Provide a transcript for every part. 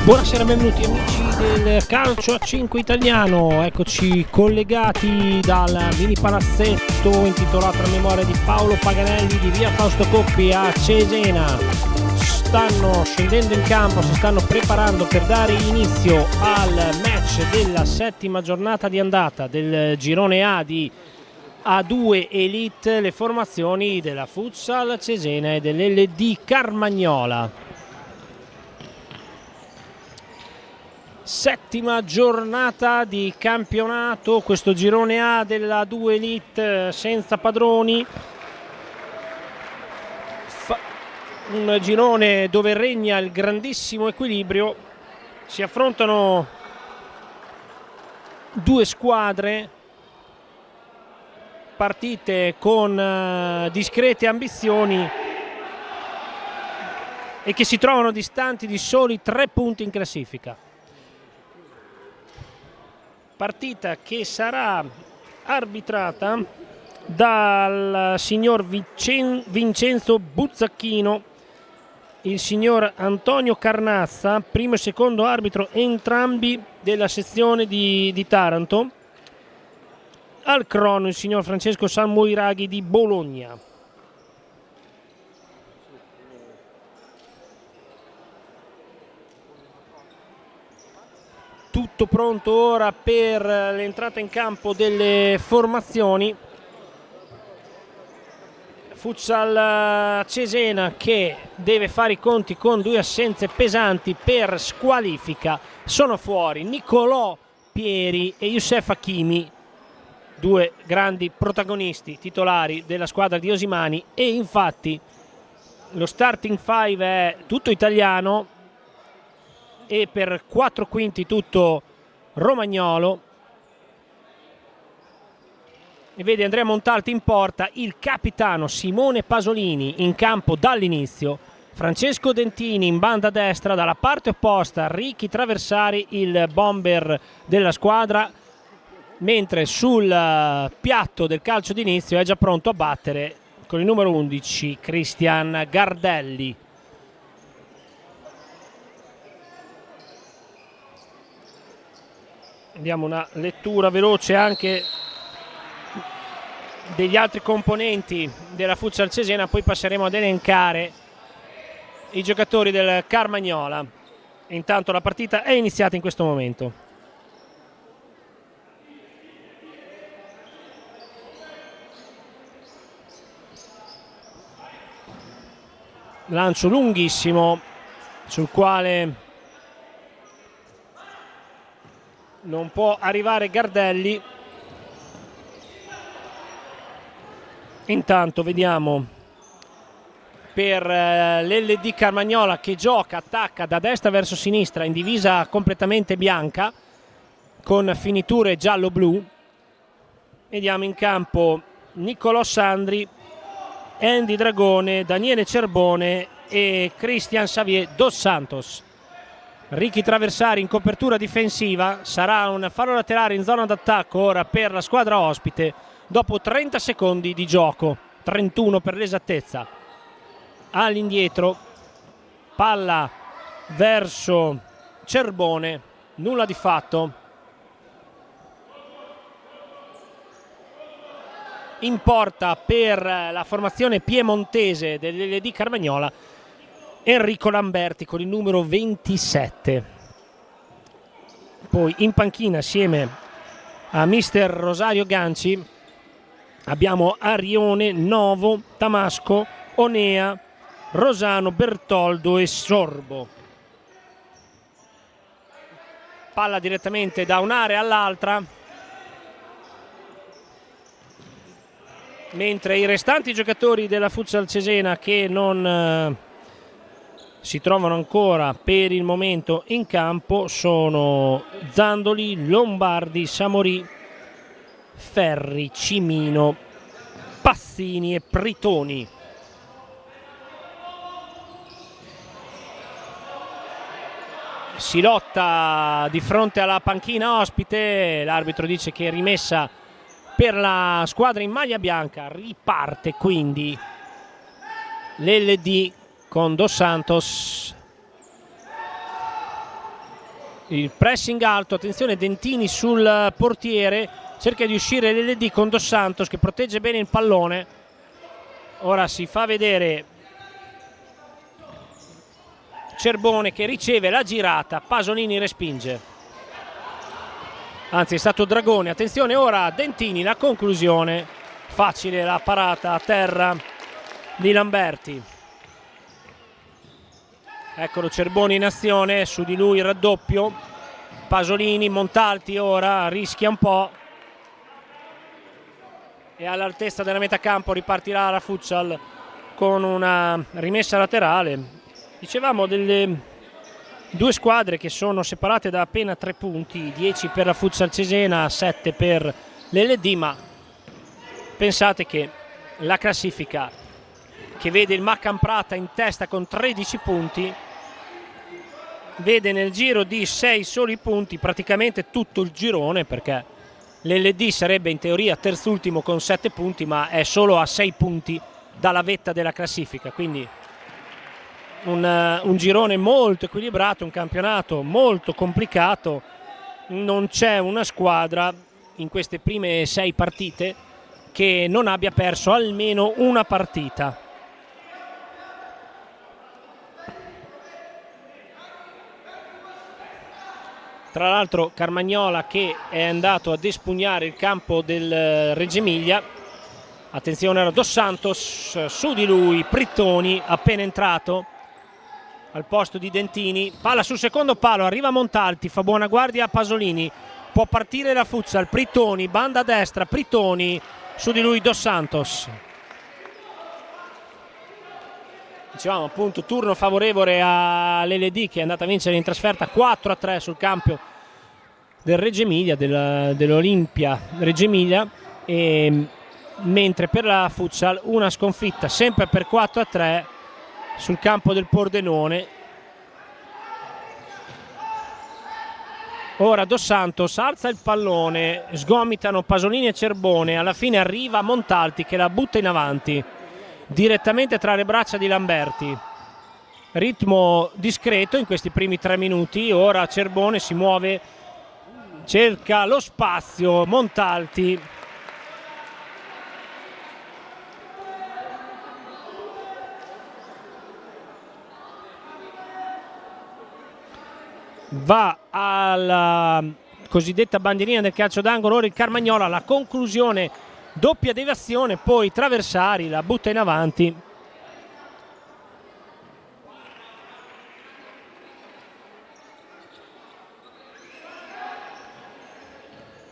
Buonasera, benvenuti amici del calcio a 5 italiano, eccoci collegati dal mini palazzetto intitolato alla memoria di Paolo Paganelli di via Fausto Coppi a Cesena. Stanno scendendo in campo, si stanno preparando per dare inizio al match della settima giornata di andata del girone A di A2 Elite, le formazioni della Futsal Cesena e dell'LD Carmagnola. Settima giornata di campionato, questo girone A della 2 Elite senza padroni, un girone dove regna il grandissimo equilibrio. Si affrontano due squadre, partite con discrete ambizioni e che si trovano distanti di soli 3 punti in classifica. Partita che sarà arbitrata dal signor Vincenzo Buzzacchino, il signor Antonio Carnazza, primo e secondo arbitro entrambi della sezione di Taranto, al crono il signor Francesco Salmoiraghi di Bologna. Tutto pronto ora per l'entrata in campo delle formazioni. Futsal Cesena che deve fare i conti con 2 assenze pesanti per squalifica. Sono fuori Nicolò Pieri e Youssef Hakimi, 2 grandi protagonisti titolari della squadra di Osimani, e infatti lo starting 5 è tutto italiano e per 4 quinti tutto romagnolo. E vede Andrea Montalti in porta, il capitano Simone Pasolini in campo dall'inizio, Francesco Dentini in banda destra, dalla parte opposta Ricky Traversari, il bomber della squadra, mentre sul piatto del calcio d'inizio è già pronto a battere con il numero 11 Cristian Gardelli. Diamo una lettura veloce anche degli altri componenti della Futsal Cesena, poi passeremo ad elencare i giocatori del Carmagnola. Intanto la partita è iniziata in questo momento. Lancio lunghissimo sul quale non può arrivare Gardelli. Intanto vediamo per l'LD Carmagnola che gioca, attacca da destra verso sinistra in divisa completamente bianca con finiture giallo-blu. Vediamo in campo Niccolò Sandri, Andy Dragone, Daniele Cerbone e Cristian Xavier Dos Santos. Ricky Traversari in copertura difensiva, sarà un fallo laterale in zona d'attacco ora per la squadra ospite dopo 30 secondi di gioco, 31 per l'esattezza. All'indietro, palla verso Cerbone, nulla di fatto. in porta per la formazione piemontese dell'LD Carmagnola Enrico Lamberti con il numero 27. Poi in panchina assieme a mister Rosario Ganci abbiamo Arione, Novo, Tamasco, Onea, Rosano, Bertoldo e Sorbo. Palla direttamente da un'area all'altra, mentre i restanti giocatori della Futsal Cesena che non si trovano ancora per il momento in campo sono Zandoli, Lombardi, Samorì, Ferri, Cimino, Passini e Pritoni. Si lotta di fronte alla panchina ospite, l'arbitro dice che è rimessa per la squadra in maglia bianca, riparte quindi l'LD con Dos Santos. Il pressing alto, attenzione Dentini sul portiere, cerca di uscire l'LD con Dos Santos che protegge bene il pallone. Ora si fa vedere Cerbone che riceve la girata, Pasolini respinge, anzi è stato Dragone. Attenzione ora Dentini, la conclusione, facile la parata a terra di Lamberti. Eccolo Cerbone in azione, su di lui il raddoppio, Pasolini, Montalti ora rischia un po' e all'altezza della metà campo ripartirà la Futsal con una rimessa laterale. Dicevamo delle due squadre che sono separate da appena 3 punti, 10 per la Futsal Cesena, 7 per l'LD, ma pensate che la classifica che vede il Maccan Prata in testa con 13 punti vede nel giro di 6 soli punti praticamente tutto il girone, perché l'LD sarebbe in teoria terzultimo con 7 punti, ma è solo a 6 punti dalla vetta della classifica, quindi un girone molto equilibrato, un campionato molto complicato. Non c'è una squadra in queste prime 6 partite che non abbia perso almeno una partita. Tra l'altro Carmagnola che è andato ad espugnare il campo del Reggio Emilia. Attenzione a Dos Santos, su di lui Prittoni appena entrato al posto di Dentini, palla sul secondo palo, arriva Montalti, fa buona guardia a Pasolini, può partire la Futsal, Prittoni, banda a destra, Prittoni, su di lui Dos Santos. Dicevamo appunto turno favorevole all'LD che è andata a vincere in trasferta 4-3 sul campo del Reggio Emilia, dell'Olimpia Reggio Emilia, e mentre per la Futsal una sconfitta sempre per 4-3 sul campo del Pordenone. Ora Dos Santos alza il pallone, sgomitano Pasolini e Cerbone, alla fine arriva Montalti che la butta in avanti direttamente tra le braccia di Lamberti. Ritmo discreto in questi primi 3 minuti. Ora Cerbone si muove, cerca lo spazio, Montalti va alla cosiddetta bandierina del calcio d'angolo. Ora il Carmagnola, la conclusione, doppia deviazione, poi Traversari la butta in avanti.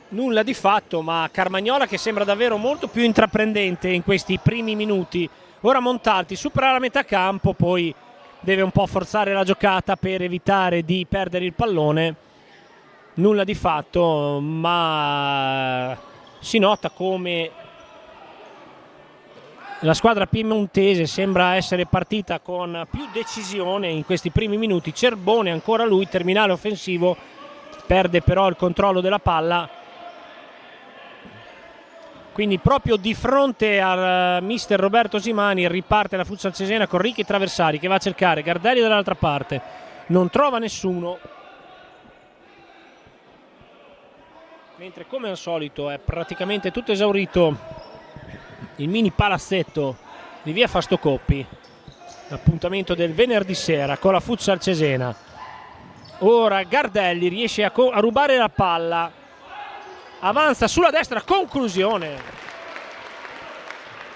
Nulla di fatto, ma Carmagnola che sembra davvero molto più intraprendente in questi primi minuti. Ora Montalti supera la metà campo, poi deve un po' forzare la giocata per evitare di perdere il pallone. Nulla di fatto, ma si nota come la squadra piemontese sembra essere partita con più decisione in questi primi minuti. Cerbone ancora lui, terminale offensivo, perde però il controllo della palla. Quindi proprio di fronte al mister Roberto Simani riparte la Futsal Cesena con Ricky Traversari che va a cercare Gardelli dall'altra parte, non trova nessuno, mentre come al solito è praticamente tutto esaurito il mini palazzetto di via Fastocoppi, l'appuntamento del venerdì sera con la Futsal Cesena. Ora Gardelli riesce a rubare la palla, avanza sulla destra, conclusione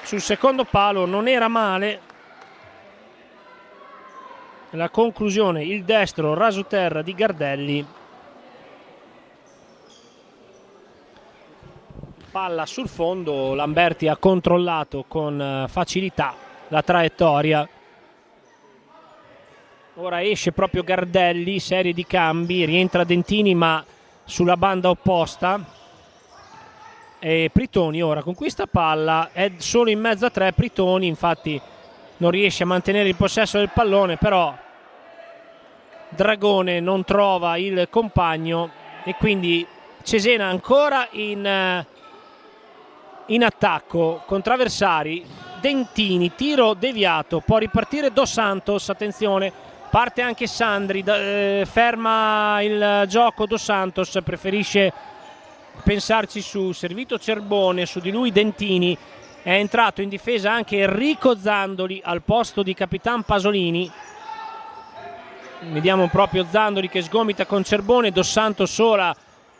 sul secondo palo, non era male la conclusione, il destro rasoterra di Gardelli. Palla sul fondo, Lamberti ha controllato con facilità la traiettoria. Ora esce proprio Gardelli, serie di cambi, rientra Dentini ma sulla banda opposta. E Pritoni ora conquista palla, è solo in mezzo a tre. Pritoni infatti non riesce a mantenere il possesso del pallone, però Dragone non trova il compagno e quindi Cesena ancora in attacco con Traversari. Dentini, tiro deviato, può ripartire Dos Santos, attenzione, parte anche Sandri, ferma il gioco Dos Santos, preferisce pensarci su, servito Cerbone, su di lui Dentini, è entrato in difesa anche Enrico Zandoli al posto di Capitan Pasolini. Vediamo proprio Zandoli che sgomita con Cerbone, Dos Santos ora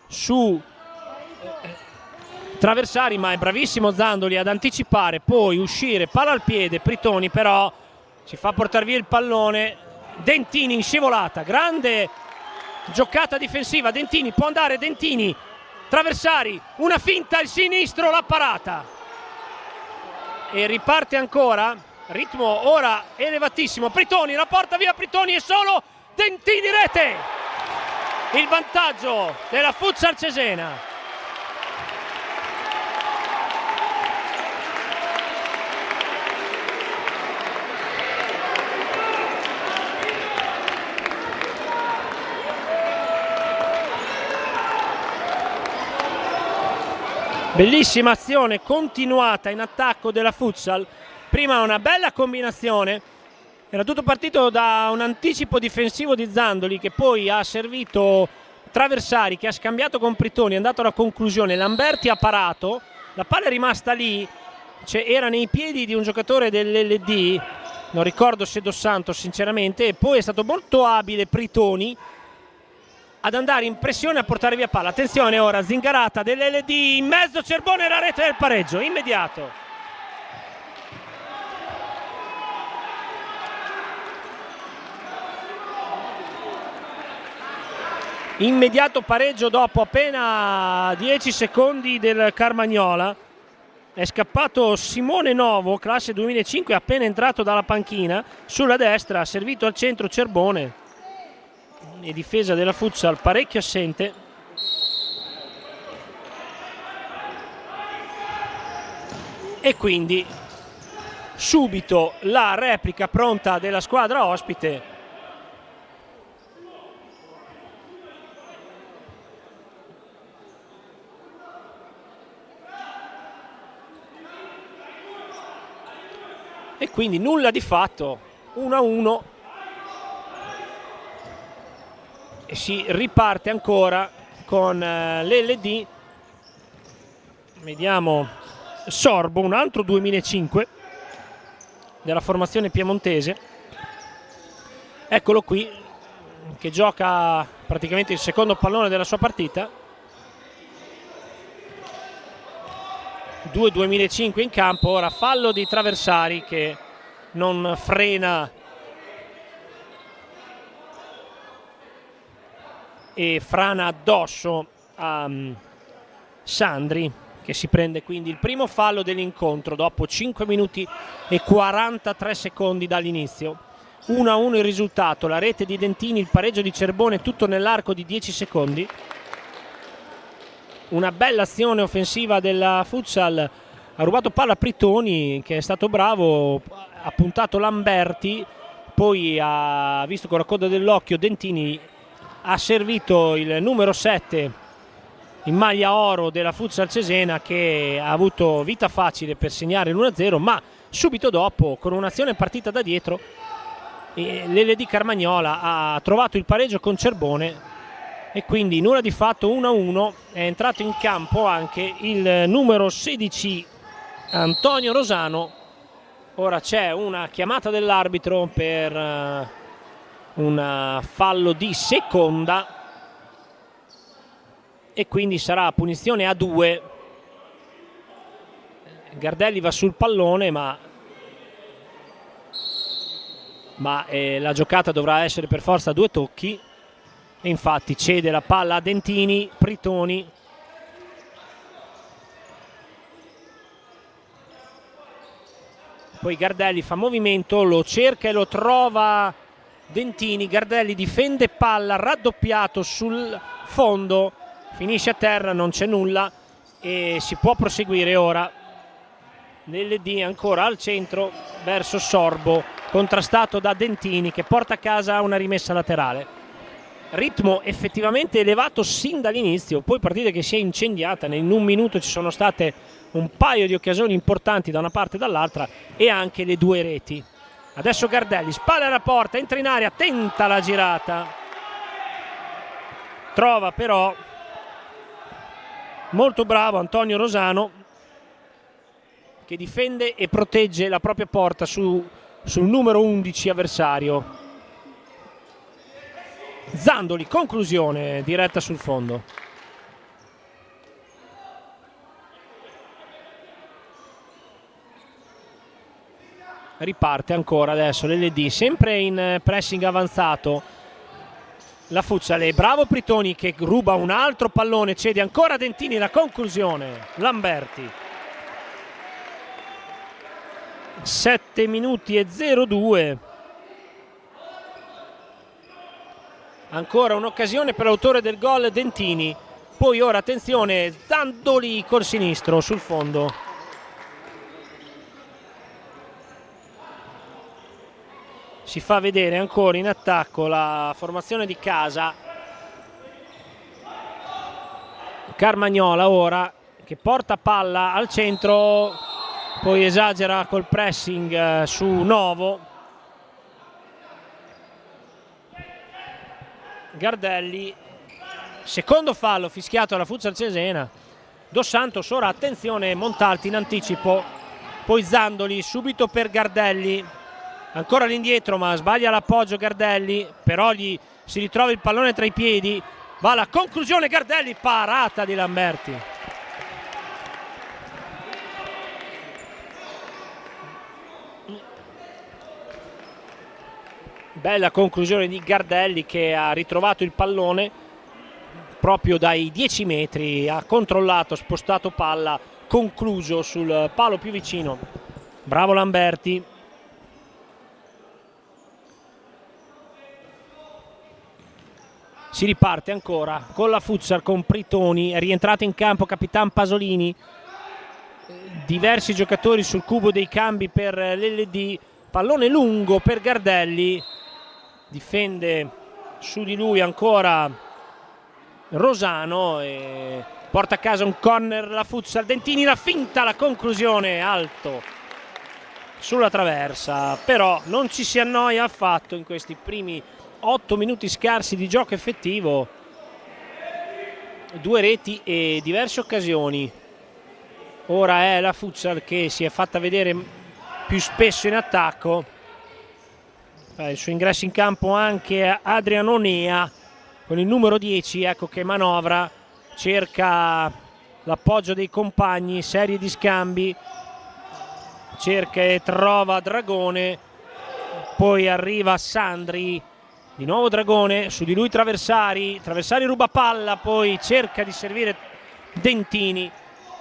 su Traversari, ma è bravissimo Zandoli ad anticipare, poi uscire, palla al piede, Pritoni però si fa portare via il pallone. Dentini in scivolata, grande giocata difensiva, Dentini può andare, Dentini, Traversari, una finta al sinistro, la parata e riparte ancora, ritmo ora elevatissimo, Pritoni, la porta via Pritoni e solo Dentini, rete, il vantaggio della Futsal Cesena. Bellissima azione continuata in attacco della Futsal, prima una bella combinazione, era tutto partito da un anticipo difensivo di Zandoli che poi ha servito Traversari che ha scambiato con Pritoni, è andato alla conclusione, Lamberti ha parato, la palla è rimasta lì, era nei piedi di un giocatore dell'LD, non ricordo se Dos Santos sinceramente, e poi è stato molto abile Pritoni ad andare in pressione a portare via palla. Attenzione ora, Zingarata dell'LD in mezzo, Cerbone, la rete del pareggio immediato. Immediato pareggio dopo appena 10 secondi del Carmagnola. È scappato Simone Novo, classe 2005, appena entrato dalla panchina, sulla destra, ha servito al centro Cerbone. E difesa della Futsal parecchio assente. E quindi subito la replica pronta della squadra ospite. E quindi nulla di fatto, 1-1. E si riparte ancora con l'LD. Vediamo Sorbo, un altro 2005 della formazione piemontese, eccolo qui che gioca praticamente il secondo pallone della sua partita. 2005 in campo, ora fallo di Traversari che non frena e frana addosso a Sandri, che si prende quindi il primo fallo dell'incontro dopo 5 minuti e 43 secondi dall'inizio. 1-1 il risultato, la rete di Dentini, il pareggio di Cerbone, tutto nell'arco di 10 secondi. Una bella azione offensiva della Futsal, ha rubato palla a Pritoni che è stato bravo, ha puntato Lamberti, poi ha visto con la coda dell'occhio Dentini, ha servito il numero 7 in maglia oro della Futsal Cesena che ha avuto vita facile per segnare l'1-0, ma subito dopo con un'azione partita da dietro l'LD Carmagnola ha trovato il pareggio con Cerbone e quindi nulla di fatto, 1-1. È entrato in campo anche il numero 16 Antonio Rosano. Ora c'è una chiamata dell'arbitro per un fallo di seconda e quindi sarà punizione a 2. Gardelli va sul pallone, ma la giocata dovrà essere per forza a 2 tocchi e infatti cede la palla a Dentini. Pritoni, poi Gardelli fa movimento, lo cerca e lo trova Dentini. Gardelli difende palla, raddoppiato sul fondo, finisce a terra, non c'è nulla e si può proseguire ora. LD ancora al centro verso Sorbo, contrastato da Dentini che porta a casa una rimessa laterale. Ritmo effettivamente elevato sin dall'inizio, poi partita che si è incendiata. In un minuto ci sono state un paio di occasioni importanti da una parte e dall'altra e anche le 2 reti. Adesso Gardelli, spalla alla porta, entra in area, tenta la girata, trova però, molto bravo Antonio Rosano che difende e protegge la propria porta sul numero 11 avversario. Zandoli, conclusione diretta sul fondo. Riparte ancora adesso l'LD, sempre in pressing avanzato. La Futsal, bravo Pritoni che ruba un altro pallone, cede ancora Dentini, la conclusione. Lamberti. 7 minuti e 02. Ancora un'occasione per l'autore del gol Dentini. Poi ora attenzione, Zandoli col sinistro sul fondo. Si fa vedere ancora in attacco la formazione di casa. Carmagnola ora che porta palla al centro, poi esagera col pressing su Novo. Gardelli, secondo fallo fischiato alla Futsal Cesena. Dos Santos ora attenzione, Montalti in anticipo, poi Zandoli subito per Gardelli, ancora all'indietro ma sbaglia l'appoggio Gardelli, però si ritrova il pallone tra i piedi, va alla conclusione Gardelli, parata di Lamberti. Bella conclusione di Gardelli che ha ritrovato il pallone proprio dai 10 metri, ha controllato, spostato palla, concluso sul palo più vicino. Bravo Lamberti. Si riparte ancora con la Futsal, con Pritoni, è rientrato in campo Capitan Pasolini, diversi giocatori sul cubo dei cambi per l'LD, pallone lungo per Gardelli, difende su di lui ancora Rosano e porta a casa un corner la Futsal. Dentini, la finta, la conclusione, alto sulla traversa, però non ci si annoia affatto in questi primi 8 minuti scarsi di gioco effettivo. 2 reti e diverse occasioni. Ora è la Futsal che si è fatta vedere più spesso in attacco. Il suo ingresso in campo anche Adriano Onea con il numero 10, ecco che manovra, cerca l'appoggio dei compagni, serie di scambi, cerca e trova Dragone, poi arriva Sandri, di nuovo Dragone, su di lui Traversari ruba palla, poi cerca di servire Dentini,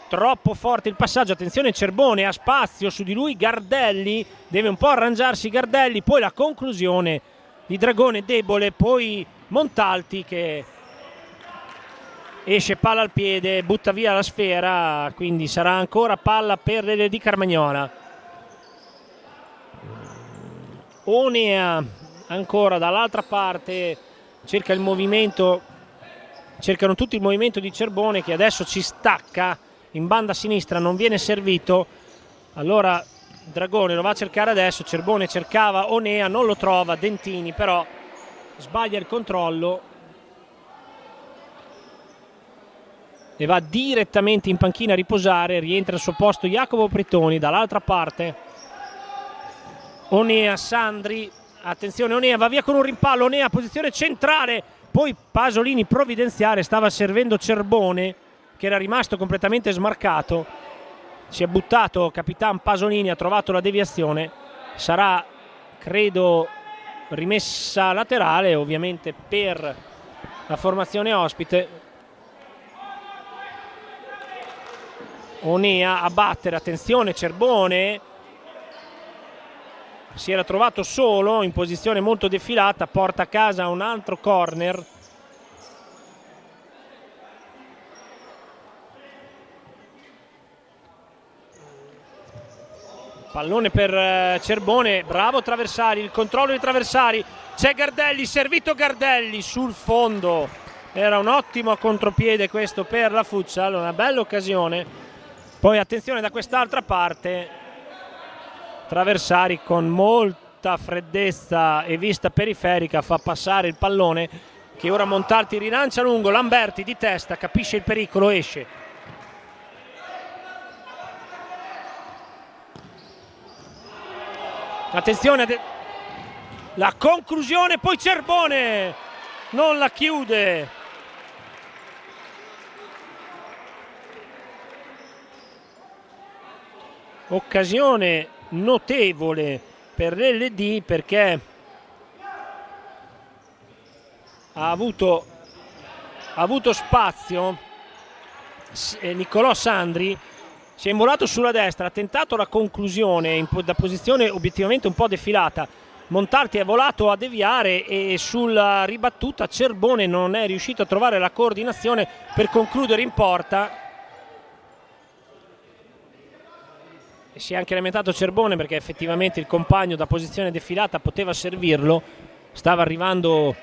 troppo forte il passaggio, attenzione Cerbone, ha spazio su di lui Gardelli, deve un po' arrangiarsi Gardelli, poi la conclusione di Dragone debole, poi Montalti che esce palla al piede, butta via la sfera, quindi sarà ancora palla per l'LD Carmagnola. Onea ancora dall'altra parte, cerca il movimento, cercano tutti il movimento di Cerbone che adesso ci stacca in banda sinistra, non viene servito, allora Dragone lo va a cercare adesso, Cerbone cercava Onea, non lo trova, Dentini però sbaglia il controllo e va direttamente in panchina a riposare. Rientra al suo posto Jacopo Pritoni. Dall'altra parte Onea, Sandri, attenzione, Onea va via con un rimpallo, Onea posizione centrale, poi Pasolini provvidenziale, stava servendo Cerbone che era rimasto completamente smarcato, si è buttato Capitan Pasolini, ha trovato la deviazione, sarà credo rimessa laterale ovviamente per la formazione ospite. Onea a battere, attenzione Cerbone, si era trovato solo in posizione molto defilata, porta a casa un altro corner. Pallone per Cerbone, bravo Traversari, il controllo di Traversari, c'è Gardelli, servito Gardelli sul fondo, era un ottimo contropiede questo per la Futsal, una bella occasione. Poi attenzione da quest'altra parte, Traversari con molta freddezza e vista periferica fa passare il pallone che ora Montalti rilancia lungo, Lamberti di testa, capisce il pericolo, esce. Attenzione, la conclusione, poi Cerbone non la chiude. Occasione notevole per l'LD perché ha avuto spazio Niccolò Sandri, si è involato sulla destra, ha tentato la conclusione da posizione obiettivamente un po' defilata, Montalti è volato a deviare e sulla ribattuta Cerbone non è riuscito a trovare la coordinazione per concludere in porta. Si è anche lamentato Cerbone perché effettivamente il compagno da posizione defilata poteva servirlo, stava arrivando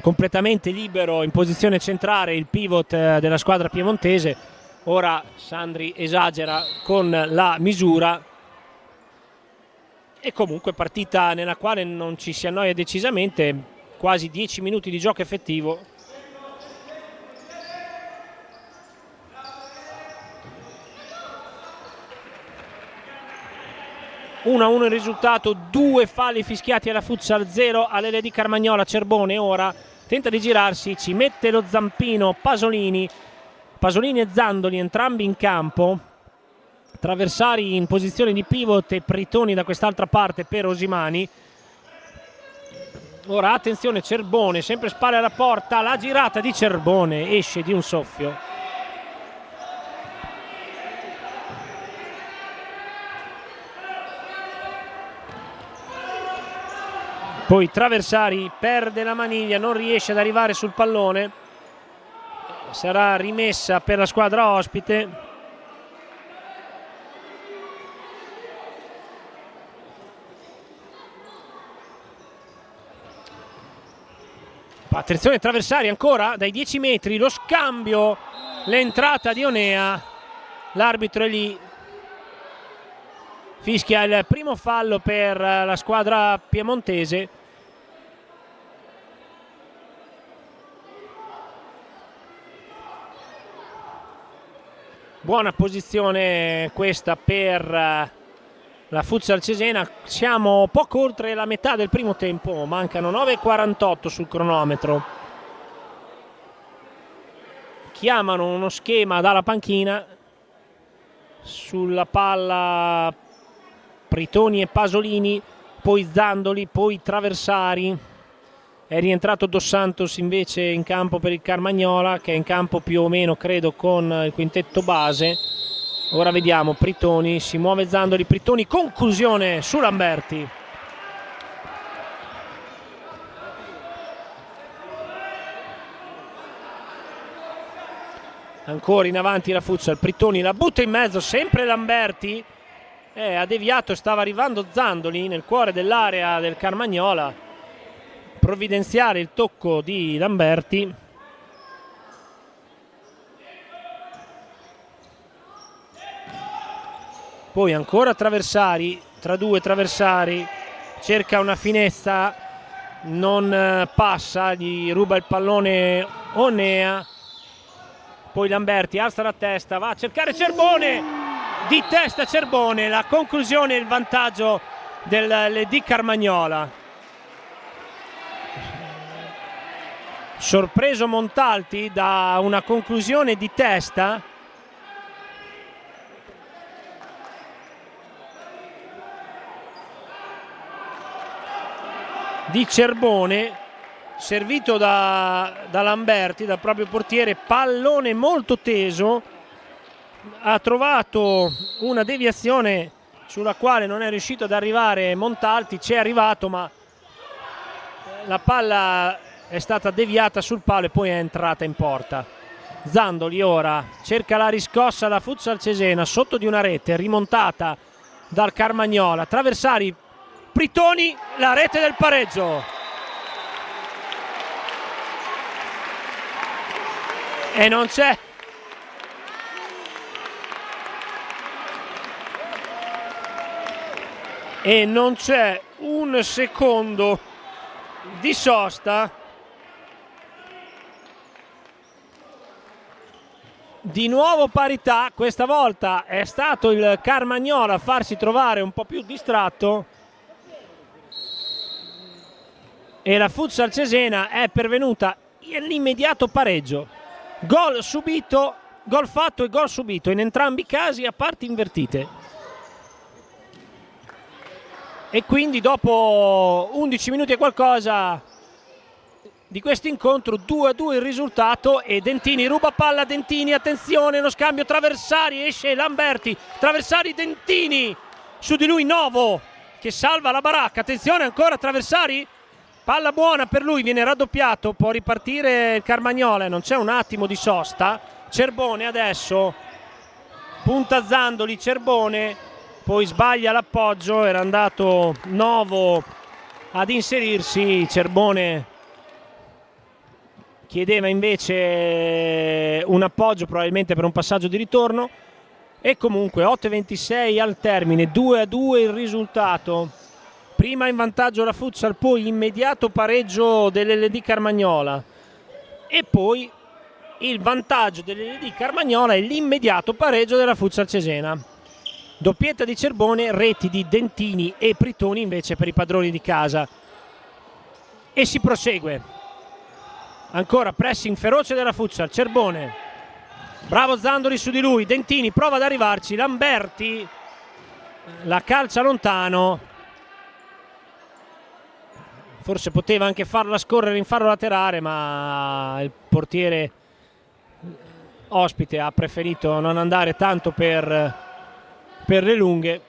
completamente libero in posizione centrale il pivot della squadra piemontese. Ora Sandri esagera con la misura e comunque partita nella quale non ci si annoia decisamente, quasi 10 minuti di gioco effettivo. 1-1 il risultato, 2 falli fischiati alla Futsal, 0 all'LD Carmagnola. Cerbone ora tenta di girarsi, ci mette lo zampino Pasolini e Zandoli entrambi in campo, Traversari in posizione di pivot e Pritoni da quest'altra parte per Osimani. Ora attenzione Cerbone, sempre spalle alla porta, la girata di Cerbone esce di un soffio. Poi Traversari perde la maniglia, non riesce ad arrivare sul pallone, sarà rimessa per la squadra ospite. Attenzione Traversari ancora dai 10 metri, lo scambio, l'entrata di Onea, l'arbitro è lì, fischia il primo fallo per la squadra piemontese. Buona posizione questa per la Futsal Cesena, siamo poco oltre la metà del primo tempo, mancano 9:48 sul cronometro. Chiamano uno schema dalla panchina, sulla palla Pritoni e Pasolini, poi Zandoli, poi Traversari. È rientrato Dos Santos invece in campo per il Carmagnola, che è in campo più o meno credo con il quintetto base. Ora vediamo Pritoni, si muove Zandoli, Pritoni, conclusione su Lamberti. Ancora in avanti la Futsal, Pritoni la butta in mezzo, sempre Lamberti, ha deviato, stava arrivando Zandoli nel cuore dell'area del Carmagnola. Provvidenziale il tocco di Lamberti. Poi ancora Traversari, tra due Traversari, cerca una finestra, non passa, gli ruba il pallone Onea. poi Lamberti alza la testa, va a cercare Cerbone, di testa Cerbone, la conclusione e il vantaggio di Carmagnola. Sorpreso Montalti da una conclusione di testa. Di Cerbone, servito da Lamberti, dal proprio portiere, pallone molto teso, ha trovato una deviazione sulla quale non è riuscito ad arrivare Montalti, ci è arrivato ma la palla è stata deviata sul palo e poi è entrata in porta. Zandoli ora cerca la riscossa da Futsal Cesena sotto di una rete rimontata dal Carmagnola, Traversari, Pritoni, la rete del pareggio. E non c'è un secondo di sosta. Di nuovo parità, questa volta è stato il Carmagnola a farsi trovare un po' più distratto e la Futsal Cesena è pervenuta all'immediato pareggio. Gol subito, gol fatto e gol subito in entrambi i casi a parti invertite. E quindi dopo 11 minuti e qualcosa di questo incontro, 2-2 il risultato e Dentini ruba palla, Dentini, attenzione, lo scambio Traversari, esce Lamberti, Traversari, Dentini, su di lui Novo che salva la baracca, attenzione ancora Traversari, palla buona per lui, viene raddoppiato, può ripartire il Carmagnola, non c'è un attimo di sosta. Cerbone adesso, punta Zandoli, Cerbone, poi sbaglia l'appoggio, era andato Novo ad inserirsi, Cerbone chiedeva invece un appoggio probabilmente per un passaggio di ritorno. E comunque 8:26 al termine, 2-2 il risultato. Prima in vantaggio la Futsal, poi immediato pareggio dell'LD Carmagnola e poi il vantaggio dell'LD Carmagnola e l'immediato pareggio della Futsal Cesena. Doppietta di Cerbone, reti di Dentini e Pritoni invece per i padroni di casa. E si prosegue. Ancora pressing feroce della Futsal, Cerbone, bravo Zandoli su di lui, Dentini prova ad arrivarci, Lamberti la calcia lontano, forse poteva anche farla scorrere in fallo laterale ma il portiere ospite ha preferito non andare tanto per le lunghe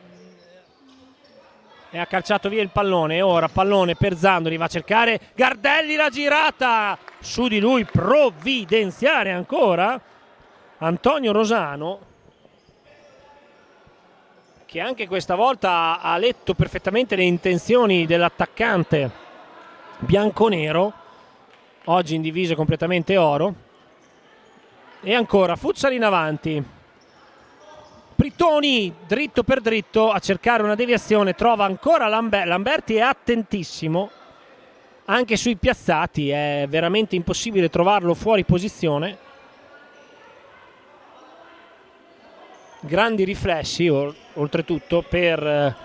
e ha calciato via il pallone. E ora pallone per Zandoli, va a cercare Gardelli, la girata su di lui, provvidenziale ancora Antonio Rosano, che anche questa volta ha letto perfettamente le intenzioni dell'attaccante bianconero, oggi in divisa completamente oro. E ancora Futsal in avanti, Pritoni dritto per dritto a cercare una deviazione, trova ancora Lamberti, è attentissimo anche sui piazzati, è veramente impossibile trovarlo fuori posizione. Grandi riflessi oltretutto per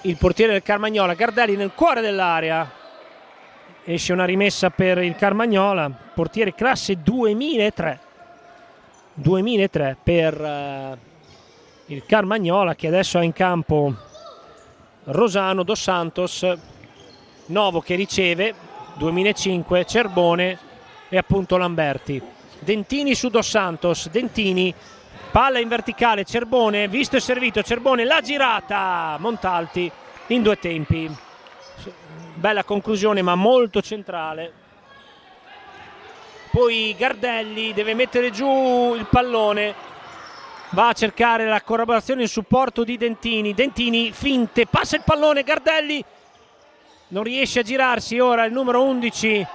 il portiere del Carmagnola, Gardelli nel cuore dell'area, esce una rimessa per il Carmagnola, portiere classe 2003 per il Carmagnola, che adesso ha in campo Rosano, Dos Santos, Novo che riceve, 2005, Cerbone e appunto Lamberti. Dentini su Dos Santos, Dentini, palla in verticale, Cerbone, visto e servito, Cerbone, la girata, Montalti in due tempi. Bella conclusione ma molto centrale. Poi Gardelli deve mettere giù il pallone, va a cercare la collaborazione, il supporto di Dentini, Dentini finte, passa il pallone, Gardelli non riesce a girarsi, ora il numero 11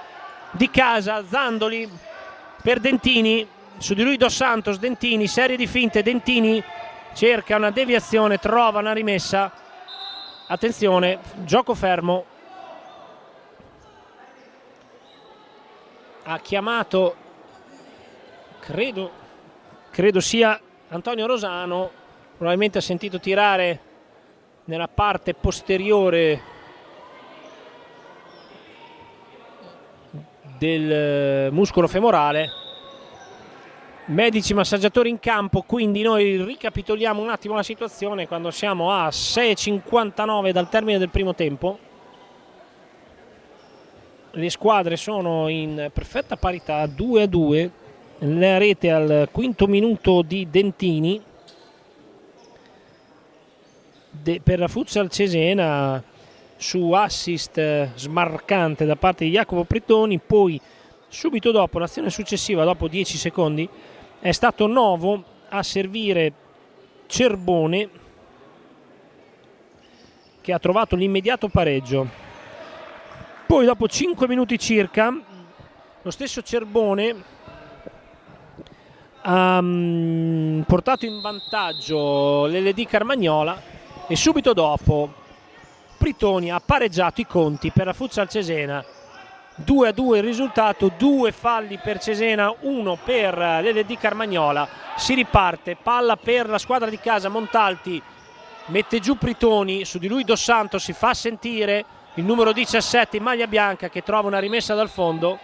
di casa, Zandoli per Dentini, su di lui Dos Santos, Dentini, serie di finte, Dentini cerca una deviazione, trova una rimessa, attenzione, gioco fermo, ha chiamato, credo, credo sia Antonio Rosano, probabilmente ha sentito tirare nella parte posteriore del muscolo femorale. Medici massaggiatori in campo, quindi noi ricapitoliamo un attimo la situazione quando siamo a 6:59 dal termine del primo tempo. Le squadre sono in perfetta parità, 2-2, la rete al quinto minuto di Dentini per la Futsal Cesena su assist smarcante da parte di Jacopo Pritoni. Poi subito dopo, l'azione successiva, dopo 10 secondi, è stato Novo a servire Cerbone, che ha trovato l'immediato pareggio. Poi dopo 5 minuti circa lo stesso Cerbone ha portato in vantaggio l'LD Carmagnola e subito dopo Pritoni ha pareggiato i conti per la Futsal Cesena. 2-2 il risultato, 2 falli per Cesena, 1 per l'LD Carmagnola. Si riparte, palla per la squadra di casa. Montalti mette giù Pritoni, su di lui Dos Santos si fa sentire, il numero 17 in maglia bianca che trova una rimessa dal fondo.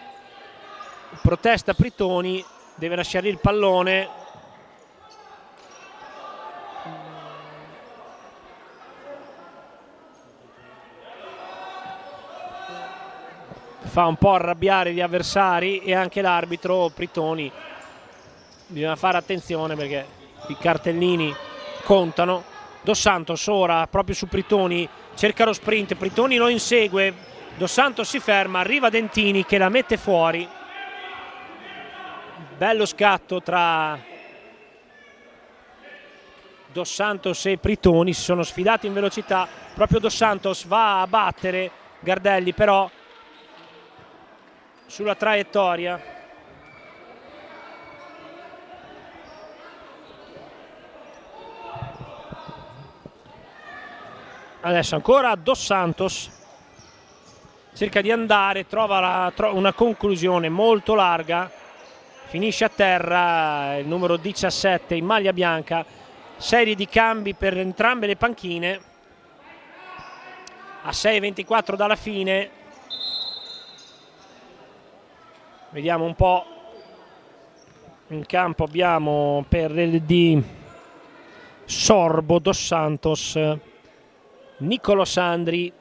Protesta Pritoni, deve lasciare il pallone. Fa un po' arrabbiare gli avversari e anche l'arbitro Pritoni. Bisogna fare attenzione perché i cartellini contano. Dos Santos ora proprio su Pritoni cerca lo sprint, Pritoni lo insegue, Dos Santos si ferma, arriva Dentini che la mette fuori. Bello scatto tra Dos Santos e Pritoni, si sono sfidati in velocità. Proprio Dos Santos va a battere Gardelli, però sulla traiettoria adesso ancora Dos Santos cerca di andare, trova una conclusione molto larga, finisce a terra il numero 17 in maglia bianca. Serie di cambi per entrambe le panchine a 6:24 dalla fine. Vediamo un po'. In campo abbiamo per l'LD Sorbo, Dos Santos, Nicolo Sandri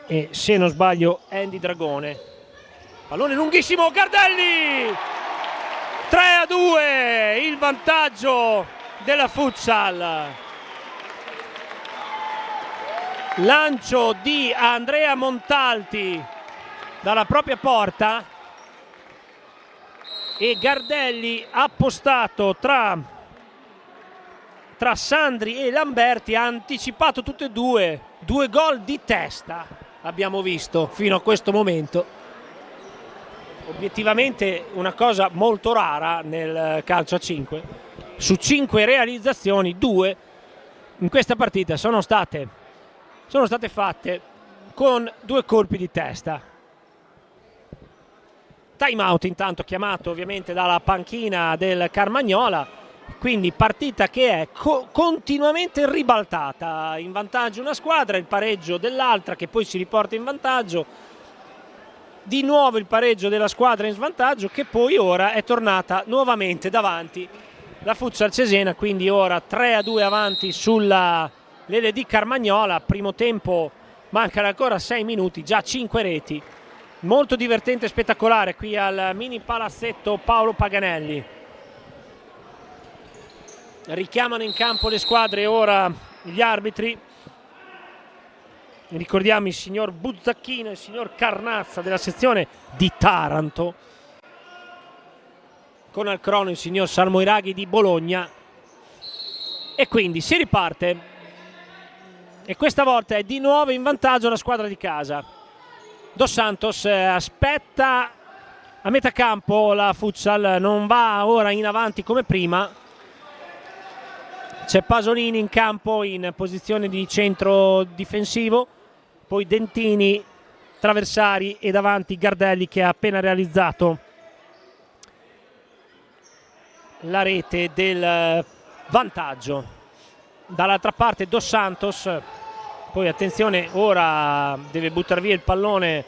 e, se non sbaglio, Andy Dragone. Pallone lunghissimo, Gardelli! 3-2, il vantaggio della Futsal. Lancio di Andrea Montalti dalla propria porta e Gardelli appostato tra Sandri e Lamberti, ha anticipato tutte e due. 2 gol di testa abbiamo visto fino a questo momento. Obiettivamente una cosa molto rara nel calcio a 5. Su 5 realizzazioni, 2 in questa partita sono state fatte con 2 colpi di testa. Time out intanto chiamato ovviamente dalla panchina del Carmagnola, quindi partita che è continuamente ribaltata, in vantaggio una squadra, il pareggio dell'altra che poi si riporta in vantaggio, di nuovo il pareggio della squadra in svantaggio che poi ora è tornata nuovamente davanti la Futsal Cesena, quindi ora 3-2 avanti sulla l'LD Carmagnola. Primo tempo, mancano ancora 6 minuti, già 5 reti. Molto divertente e spettacolare qui al mini palazzetto Paolo Paganelli. Richiamano in campo le squadre ora gli arbitri. Ricordiamo il signor Buzzacchino e il signor Carnazza della sezione di Taranto, con al crono il signor Salmoiraghi di Bologna. E quindi si riparte e questa volta è di nuovo in vantaggio la squadra di casa. Dos Santos aspetta a metà campo, la Futsal non va ora in avanti come prima. C'è Pasolini in campo in posizione di centro difensivo, poi Dentini, Traversari e davanti Gardelli che ha appena realizzato la rete del vantaggio. Dall'altra parte Dos Santos, poi attenzione, ora deve buttare via il pallone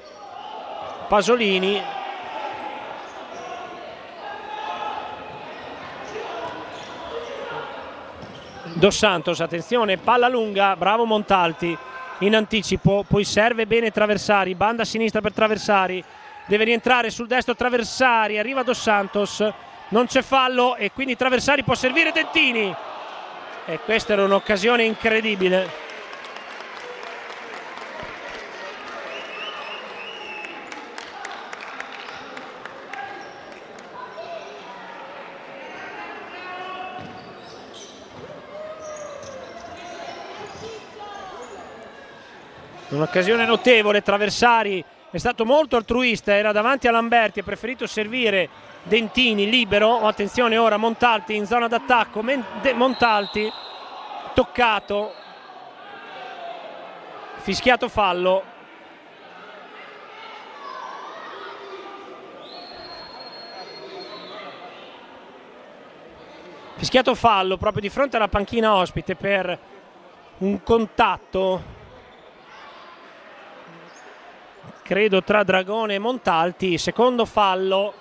Pasolini. Dos Santos, attenzione, palla lunga, bravo Montalti in anticipo, poi serve bene Traversari, banda a sinistra per Traversari, deve rientrare sul destro Traversari, arriva Dos Santos, non c'è fallo e quindi Traversari può servire Dentini, e questa era un'occasione incredibile. Un'occasione notevole, Traversari è stato molto altruista, era davanti a Lamberti, ha preferito servire Dentini libero. Attenzione ora Montalti in zona d'attacco, Montalti toccato, fischiato fallo. Fischiato fallo proprio di fronte alla panchina ospite per un contatto, credo tra Dragone e Montalti. Secondo fallo,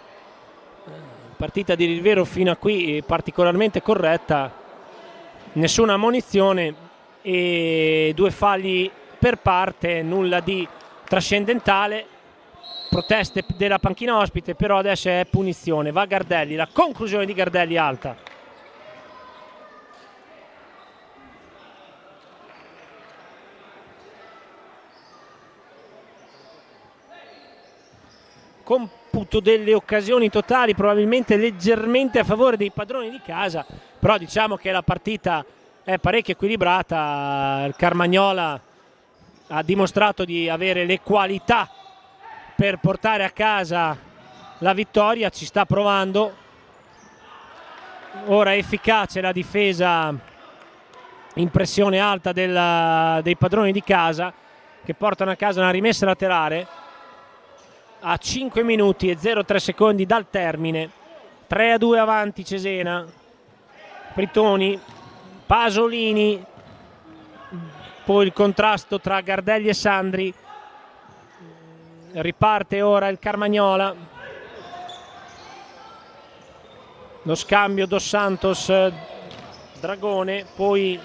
partita di Rivero fino a qui particolarmente corretta, nessuna ammonizione e 2 falli per parte, nulla di trascendentale. Proteste della panchina ospite, però adesso è punizione, va Gardelli, la conclusione di Gardelli alta. Computo delle occasioni totali probabilmente leggermente a favore dei padroni di casa, però diciamo che la partita è parecchio equilibrata. Il Carmagnola ha dimostrato di avere le qualità per portare a casa la vittoria, ci sta provando. Ora è efficace la difesa in pressione alta dei padroni di casa, che portano a casa una rimessa laterale a 5 minuti e 0,3 secondi dal termine. 3-2 avanti Cesena. Pritoni, Pasolini, poi il contrasto tra Gardelli e Sandri. Riparte ora il Carmagnola, lo scambio Dos Santos Dragone, poi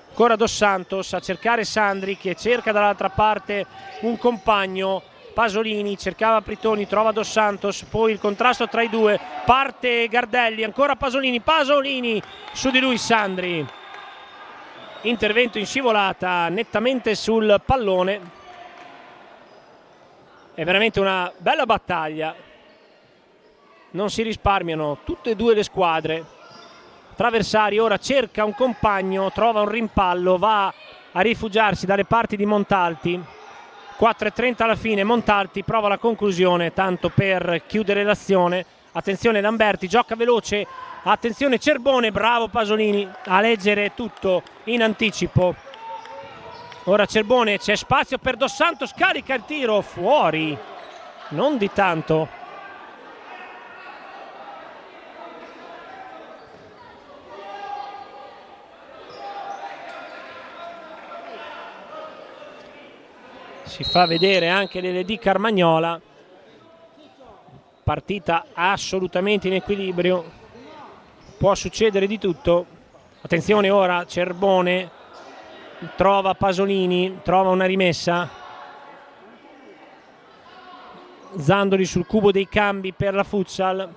ancora Dos Santos a cercare Sandri che cerca dall'altra parte un compagno. Pasolini cercava Pritoni, trova Dos Santos, poi il contrasto tra i due, parte Gardelli, ancora Pasolini su di lui Sandri, intervento in scivolata nettamente sul pallone. È veramente una bella battaglia, non si risparmiano tutte e due le squadre. Traversari ora cerca un compagno, trova un rimpallo, va a rifugiarsi dalle parti di Montalti. 4,30 alla fine, Montalti prova la conclusione tanto per chiudere l'azione. Attenzione Lamberti, gioca veloce, attenzione Cerbone, bravo Pasolini a leggere tutto in anticipo. Ora Cerbone, c'è spazio per Dos Santos, carica il tiro, fuori, non di tanto. Si fa vedere anche l'LD Carmagnola, partita assolutamente in equilibrio, può succedere di tutto. Attenzione ora Cerbone, trova Pasolini, trova una rimessa, Zandoli sul cubo dei cambi per la futsal.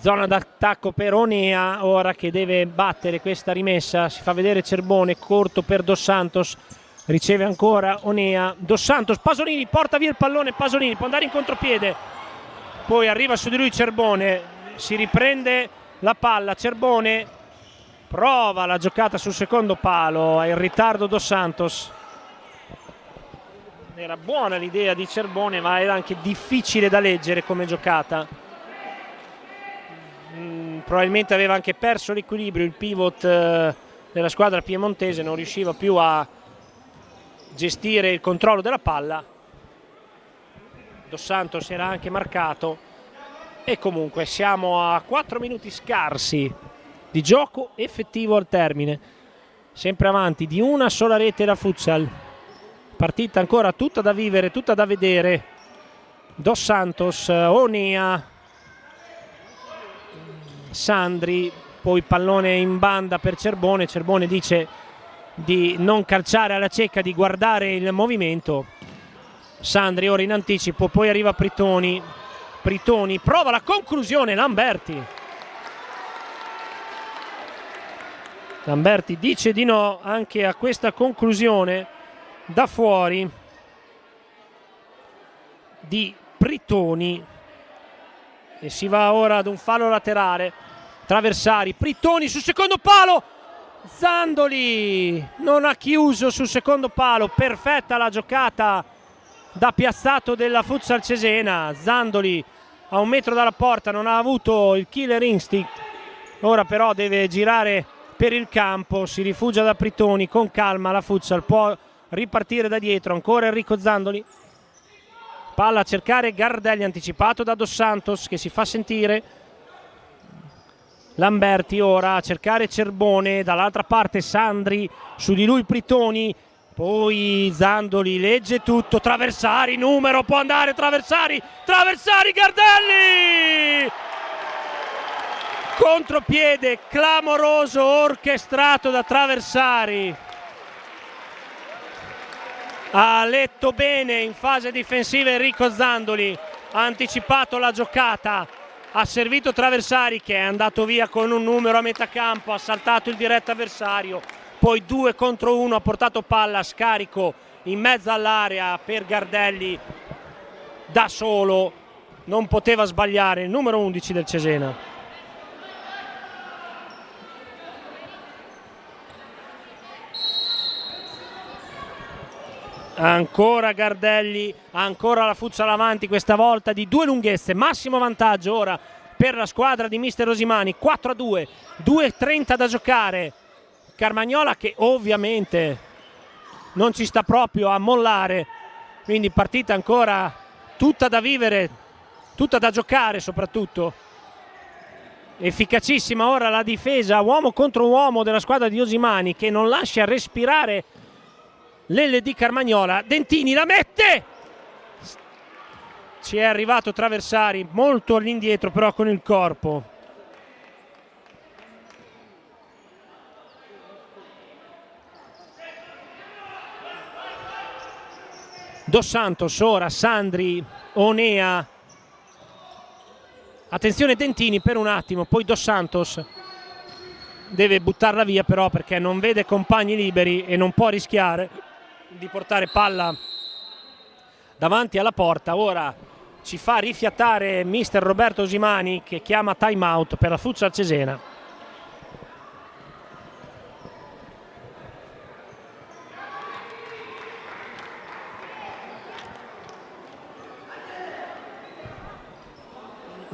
Zona d'attacco per Onea, ora che deve battere questa rimessa. Si fa vedere Cerbone, corto per Dos Santos, riceve ancora Onea, Dos Santos, Pasolini, porta via il pallone, Pasolini può andare in contropiede, poi arriva su di lui Cerbone, si riprende la palla, Cerbone prova la giocata sul secondo palo, è in ritardo Dos Santos. Era buona l'idea di Cerbone, ma era anche difficile da leggere come giocata. Probabilmente aveva anche perso l'equilibrio il pivot della squadra piemontese, non riusciva più a gestire il controllo della palla. Dos Santos era anche marcato e comunque siamo a 4 minuti scarsi di gioco effettivo al termine, sempre avanti di una sola rete la Futsal, partita ancora tutta da vivere, tutta da vedere. Dos Santos, Onea, Sandri, poi pallone in banda per Cerbone. Cerbone dice di non calciare alla cieca, di guardare il movimento. Sandri ora in anticipo, poi arriva Pritoni. Pritoni prova la conclusione, Lamberti dice di no anche a questa conclusione da fuori di Pritoni e si va ora ad un fallo laterale. Traversari, Pritoni sul secondo palo, Zandoli non ha chiuso sul secondo palo, perfetta la giocata da piazzato della Futsal Cesena. Zandoli a 1 metro dalla porta non ha avuto il killer instinct, ora però deve girare per il campo, si rifugia da Pritoni con calma. La Futsal può ripartire da dietro, ancora Enrico Zandoli, palla a cercare Gardelli, anticipato da Dos Santos che si fa sentire. Lamberti ora a cercare Cerbone, dall'altra parte Sandri, su di lui Pritoni, poi Zandoli legge tutto, Traversari, numero, può andare Traversari, Gardelli! Contropiede clamoroso orchestrato da Traversari. Ha letto bene in fase difensiva Enrico Zandoli, ha anticipato la giocata, ha servito Traversari che è andato via con un numero a metà campo, ha saltato il diretto avversario, poi 2 contro 1, ha portato palla a scarico in mezzo all'area per Gardelli, da solo, non poteva sbagliare il numero 11 del Cesena. Ancora Gardelli, ancora la Futsal avanti, questa volta di 2 lunghezze, massimo vantaggio ora per la squadra di mister Rosimani, 4-2, 2:30 da giocare. Carmagnola che ovviamente non ci sta proprio a mollare, quindi partita ancora tutta da vivere, tutta da giocare soprattutto. Efficacissima ora la difesa uomo contro uomo della squadra di Rosimani che non lascia respirare l'LD Carmagnola. Dentini la mette, ci è arrivato Traversari molto all'indietro però con il corpo. Dos Santos ora, Sandri, Onea, attenzione Dentini per un attimo, poi Dos Santos deve buttarla via però perché non vede compagni liberi e non può rischiare di portare palla davanti alla porta. Ora ci fa rifiatare mister Roberto Rosimani che chiama time out per la Futsal Cesena.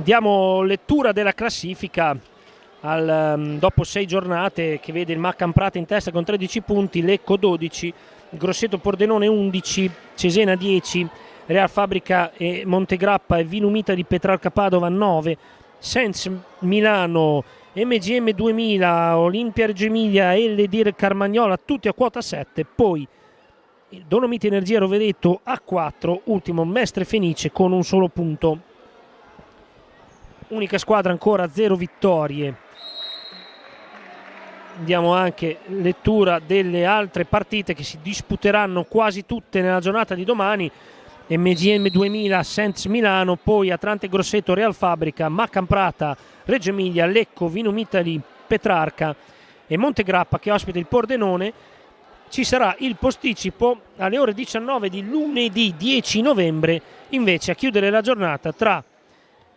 Diamo lettura della classifica dopo 6 giornate che vede il Maccan Prata in testa con 13 punti, Lecco 12, Grosseto Pordenone 11, Cesena 10, Real Fabrica e Montegrappa e Vinumita di Petrarca Padova 9, Sens Milano, MGM 2000, Olimpia Reggio Emilia e LD Carmagnola tutti a quota 7, poi Dolomiti Energia Rovereto a 4, ultimo Mestre Fenice con un solo punto. Unica squadra ancora 0 vittorie. Diamo anche lettura delle altre partite che si disputeranno quasi tutte nella giornata di domani. MGM 2000, Sens Milano, poi Atlante Grosseto, Real Fabrica, Maccan Prata, Reggio Emilia, Lecco, Vinumitali, Petrarca e Montegrappa che ospita il Pordenone. Ci sarà il posticipo alle ore 19 di lunedì 10 novembre, invece a chiudere la giornata tra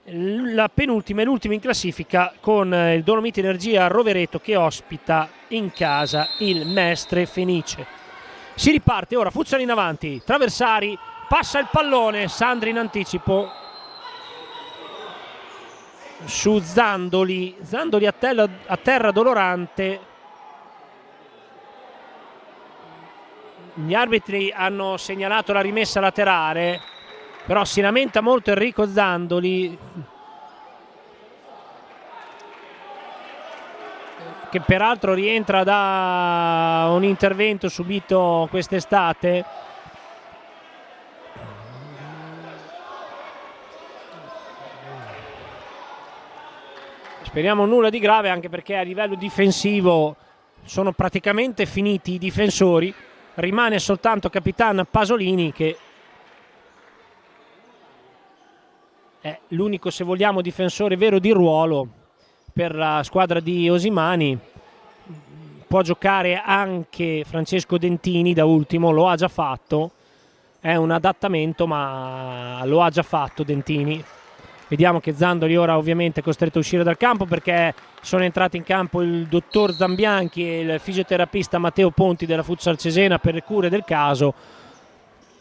la penultima e l'ultima in classifica con il Dolomiti Energia Rovereto che ospita in casa il Mestre Fenice. Si riparte ora, Futsal in avanti, Traversari passa il pallone, Sandri in anticipo su Zandoli, Zandoli a terra dolorante. Gli arbitri hanno segnalato la rimessa laterale però si lamenta molto Enrico Zandoli, che peraltro rientra da un intervento subito quest'estate. Speriamo nulla di grave, anche perché a livello difensivo sono praticamente finiti i difensori, rimane soltanto Capitan Pasolini, che è l'unico, se vogliamo, difensore vero di ruolo per la squadra di Osimani. Può giocare anche Francesco Dentini da ultimo, lo ha già fatto, è un adattamento ma lo ha già fatto Dentini. Vediamo che Zandoli ora ovviamente è costretto a uscire dal campo, perché sono entrati in campo il dottor Zambianchi e il fisioterapista Matteo Ponti della Futsal Cesena per le cure del caso,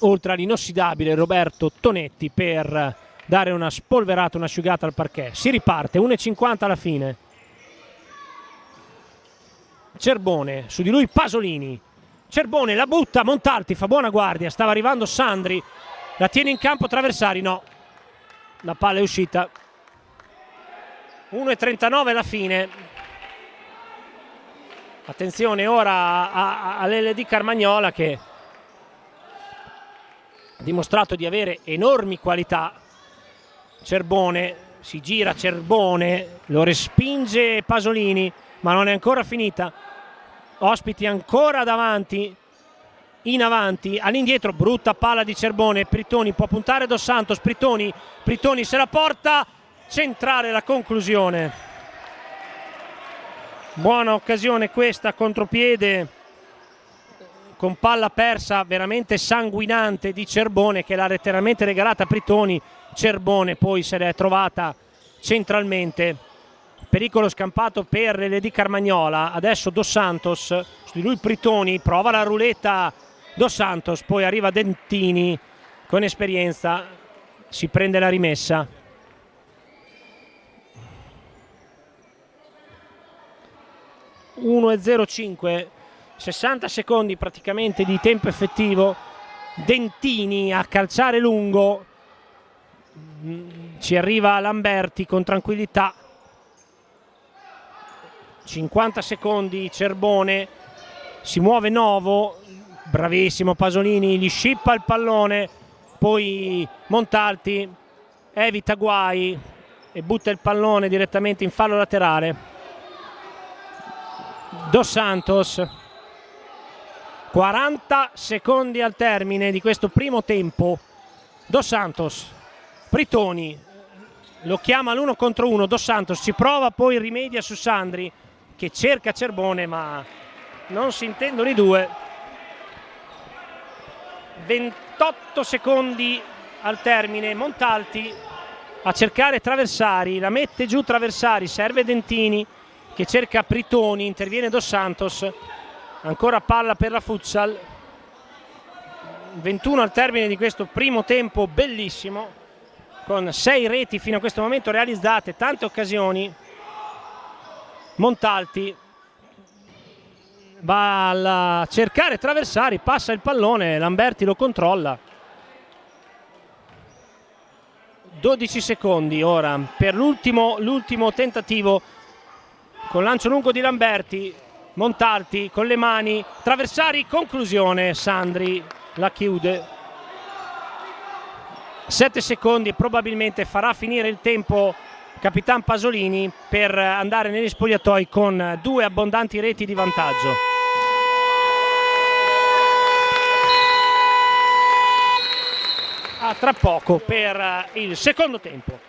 oltre all'inossidabile Roberto Tonetti per dare una spolverata, un'asciugata al parquet. Si riparte, 1,50 alla fine. Cerbone, su di lui Pasolini. Cerbone la butta, Montalti fa buona guardia, stava arrivando Sandri, la tiene in campo Traversari, no, la palla è uscita. 1,39 alla fine. Attenzione ora all'LD Carmagnola, che ha dimostrato di avere enormi qualità. Cerbone, si gira Cerbone, lo respinge Pasolini, ma non è ancora finita. Ospiti ancora davanti, in avanti, all'indietro, brutta palla di Cerbone. Pritoni può puntare Dos Santos, Pritoni se la porta, centrale la conclusione. Buona occasione questa, contropiede con palla persa veramente sanguinante di Cerbone, che l'ha letteralmente regalata a Pritoni. Cerbone poi se l'è trovata centralmente. Pericolo scampato per l'LD Carmagnola. Adesso Dos Santos, su di lui Pritoni, prova la ruletta Dos Santos, poi arriva Dentini con esperienza, si prende la rimessa. (1:05), 60 secondi praticamente di tempo effettivo. Dentini a calciare lungo, ci arriva Lamberti con tranquillità. 50 secondi, Cerbone, si muove Novo, bravissimo Pasolini, gli scippa il pallone, poi Montalti evita guai e butta il pallone direttamente in fallo laterale. Dos Santos, 40 secondi al termine di questo primo tempo. Dos Santos, Pritoni lo chiama l'1 contro 1, Dos Santos ci prova, poi rimedia su Sandri che cerca Cerbone ma non si intendono i due. 28 secondi al termine, Montalti a cercare Traversari, la mette giù Traversari, serve Dentini che cerca Pritoni, interviene Dos Santos, ancora palla per la Futsal. 21 al termine di questo primo tempo bellissimo, con 6 reti fino a questo momento realizzate, tante occasioni. Montalti va a cercare Traversari, passa il pallone, Lamberti lo controlla. 12 secondi ora per l'ultimo tentativo, con lancio lungo di Lamberti, Montalti con le mani, Traversari, conclusione, Sandri la chiude. 7 secondi, probabilmente farà finire il tempo Capitan Pasolini per andare negli spogliatoi con 2 abbondanti reti di vantaggio. A tra poco per il secondo tempo.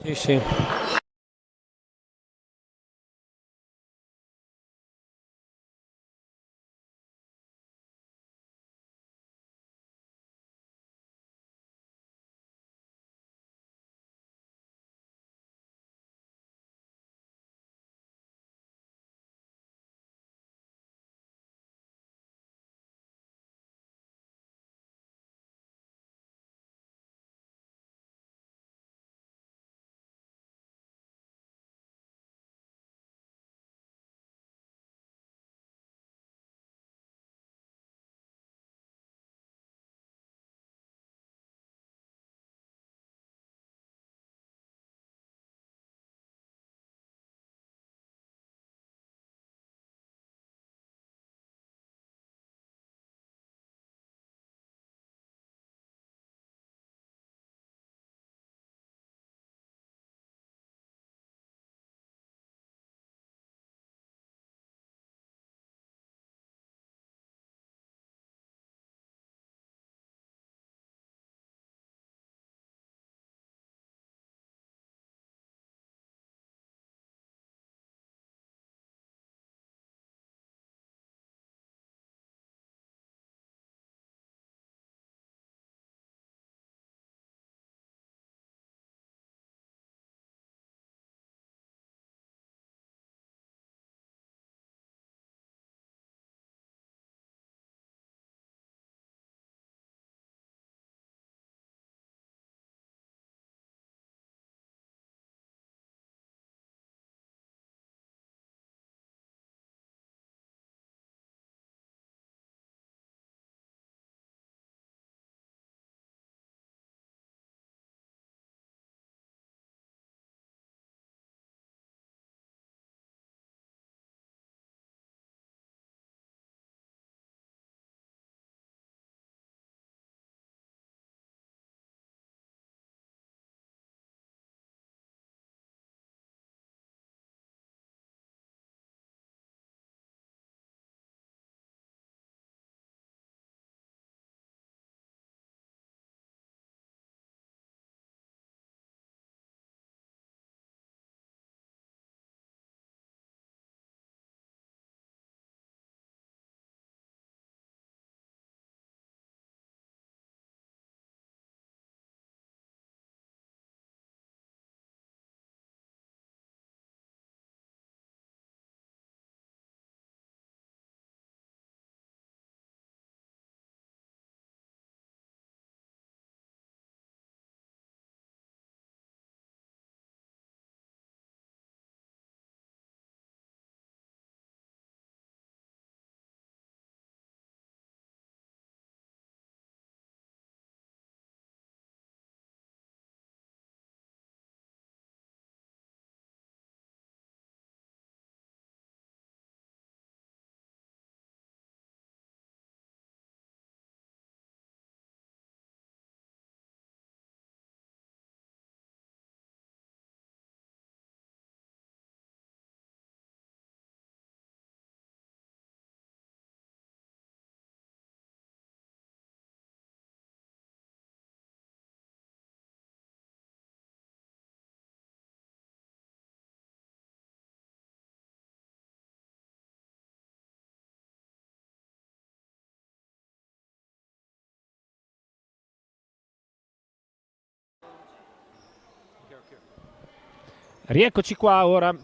Sì, sì. Rieccoci qua ora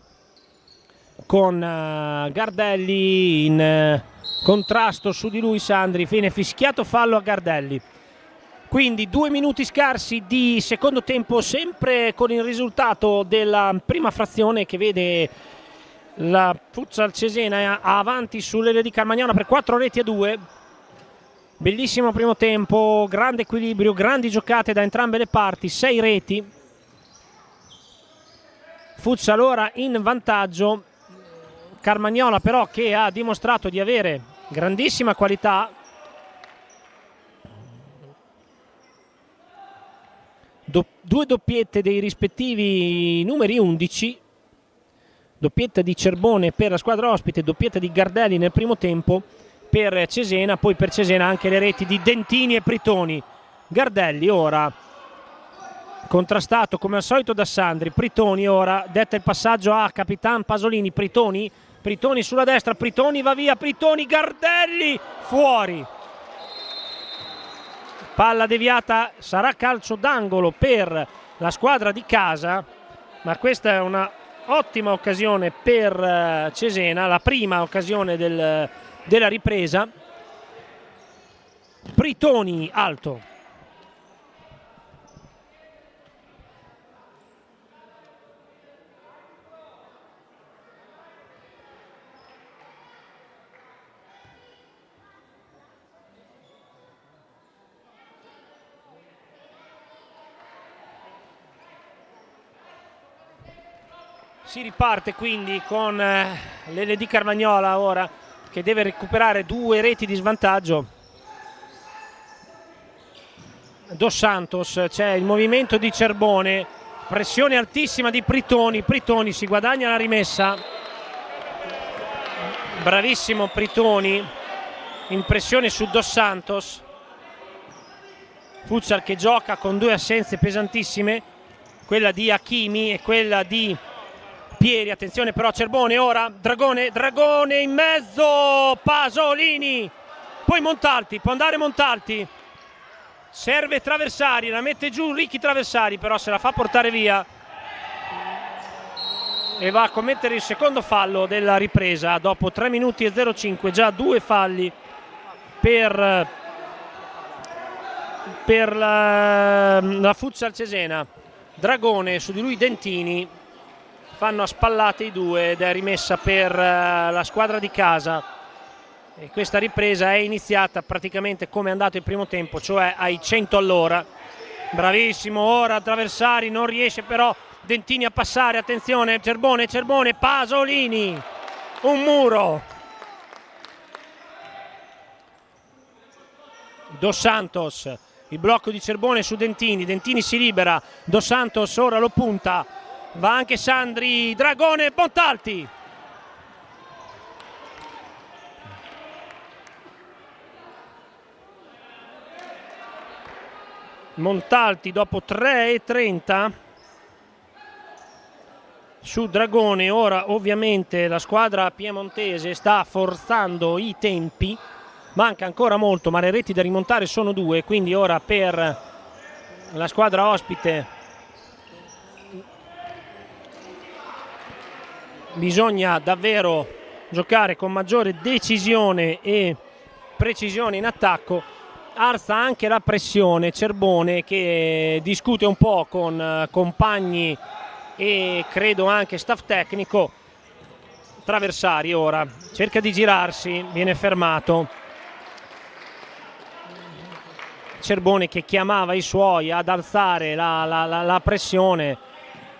con Gardelli in contrasto su di lui Sandri. Viene fischiato fallo a Gardelli. Quindi 2 minuti scarsi di secondo tempo, sempre con il risultato della prima frazione che vede la Futsal Cesena avanti sulle di Carmagnola per 4-2. Bellissimo primo tempo, grande equilibrio, grandi giocate da entrambe le parti, 6 reti. Futsal ora in vantaggio, Carmagnola però che ha dimostrato di avere grandissima qualità. Due doppiette dei rispettivi numeri 11, doppietta di Cerbone per la squadra ospite, doppietta di Gardelli nel primo tempo per Cesena, poi per Cesena anche le reti di Dentini e Pritoni. Gardelli ora contrastato come al solito da Sandri. Pritoni ora detta il passaggio a Capitan Pasolini. Pritoni sulla destra, Pritoni va via, Pritoni, Gardelli fuori. Palla deviata, sarà calcio d'angolo per la squadra di casa, ma questa è una ottima occasione per Cesena, la prima occasione della ripresa. Pritoni alto. Si riparte quindi con l'LD Carmagnola ora che deve recuperare 2 reti di svantaggio. Dos Santos, c'è il movimento di Cerbone, pressione altissima di Pritoni, Pritoni si guadagna la rimessa. Bravissimo Pritoni, in pressione su Dos Santos. Futsal che gioca con 2 assenze pesantissime, quella di Hakimi e quella di Pieri. Attenzione però Cerbone ora, Dragone in mezzo, Pasolini, poi Montalti, può andare Montalti, serve Traversari, la mette giù Ricky Traversari, però se la fa portare via e va a commettere il secondo fallo della ripresa dopo 3 minuti e 05, già 2 falli per la Futsal Cesena. Dragone, su di lui Dentini, fanno a spallate i due ed è rimessa per la squadra di casa. E questa ripresa è iniziata praticamente come è andato il primo tempo, cioè ai 100 all'ora. Bravissimo ora Traversari, non riesce però Dentini a passare. Attenzione Cerbone, Pasolini, un muro. Dos Santos, il blocco di Cerbone su Dentini, Dentini si libera, Dos Santos ora lo punta, va anche Sandri, Dragone, Montalti. Montalti dopo 3:30 su Dragone. Ora ovviamente la squadra piemontese sta forzando i tempi, manca ancora molto ma le reti da rimontare sono 2, quindi ora per la squadra ospite bisogna davvero giocare con maggiore decisione e precisione in attacco. Alza anche la pressione Cerbone, che discute un po' con compagni e credo anche staff tecnico. Traversari ora cerca di girarsi, viene fermato. Cerbone che chiamava i suoi ad alzare la pressione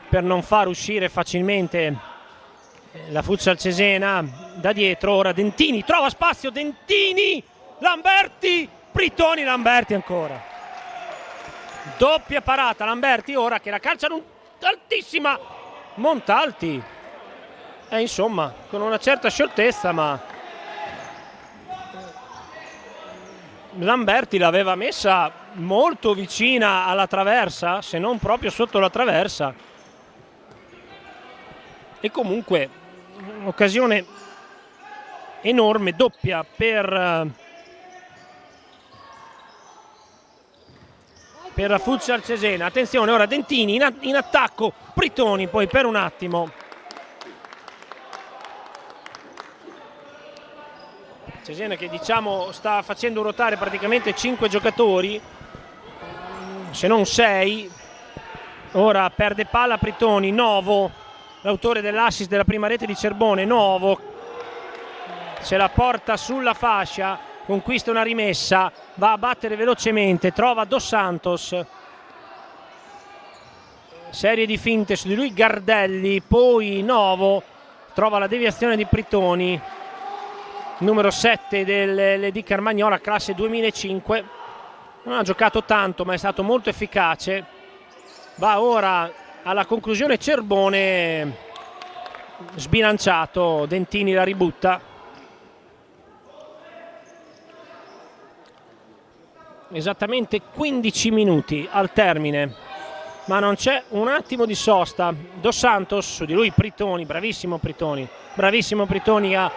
per non far uscire facilmente la Futsal Cesena da dietro. Ora Dentini trova spazio, Dentini, Lamberti, Pritoni, Lamberti ancora, doppia parata Lamberti ora che la calcia altissima Montalti, insomma con una certa scioltezza, ma Lamberti l'aveva messa molto vicina alla traversa, se non proprio sotto la traversa. E comunque occasione enorme, doppia per la Futsal Cesena. Attenzione ora Dentini in attacco, Pritoni poi per un attimo. Cesena che diciamo sta facendo ruotare praticamente 5 giocatori, se non 6. Ora perde palla Pritoni, Novo, l'autore dell'assist della prima rete di Cerbone. Novo se la porta sulla fascia, conquista una rimessa, va a battere velocemente, trova Dos Santos, serie di finte su di lui Gardelli, poi Novo trova la deviazione di Pritoni, numero 7 dell'LD Carmagnola, classe 2005. Non ha giocato tanto ma è stato molto efficace. Va ora alla conclusione Cerbone, sbilanciato, Dentini la ributta. Esattamente 15 minuti al termine ma non c'è un attimo di sosta. Dos Santos, su di lui Pritoni, bravissimo Pritoni a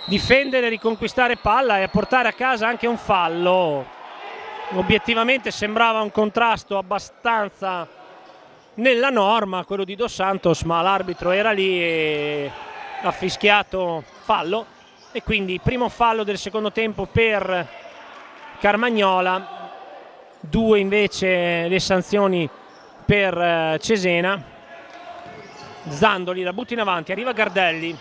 difendere, riconquistare palla e a portare a casa anche un fallo. Obiettivamente sembrava un contrasto abbastanza nella norma quello di Dos Santos, ma l'arbitro era lì e ha fischiato fallo, e quindi primo fallo del secondo tempo per Carmagnola, 2 invece le sanzioni per Cesena. Zandoli la butta in avanti, arriva Gardelli,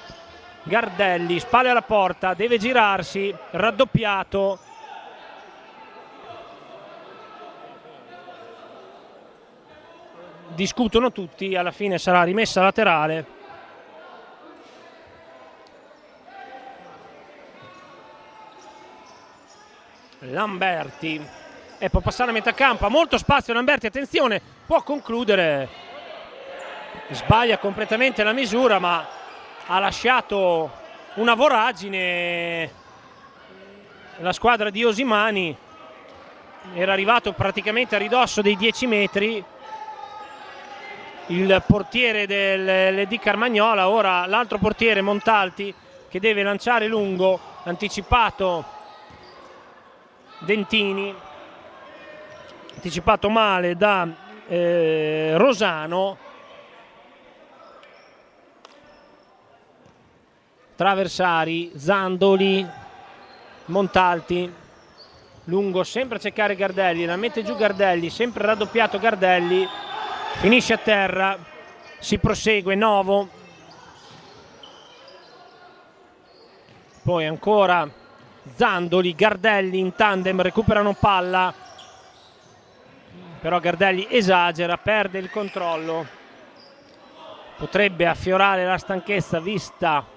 spalle alla porta, deve girarsi, raddoppiato. Discutono tutti, alla fine sarà rimessa laterale. Lamberti può passare a metà campo, ha molto spazio Lamberti, attenzione, può concludere, sbaglia completamente la misura, ma ha lasciato una voragine. La squadra di Osimani era arrivato praticamente a ridosso dei 10 metri. Il portiere dell'D Carmagnola, ora l'altro portiere Montalti che deve lanciare lungo, anticipato Dentini, anticipato male da Rosano. Traversari, Zandoli, Montalti, lungo sempre a cercare Gardelli, la mette giù Gardelli, sempre raddoppiato Gardelli, finisce a terra, si prosegue, Novo, poi ancora Zandoli, Gardelli in tandem, recuperano palla, però Gardelli esagera, perde il controllo, potrebbe affiorare la stanchezza vista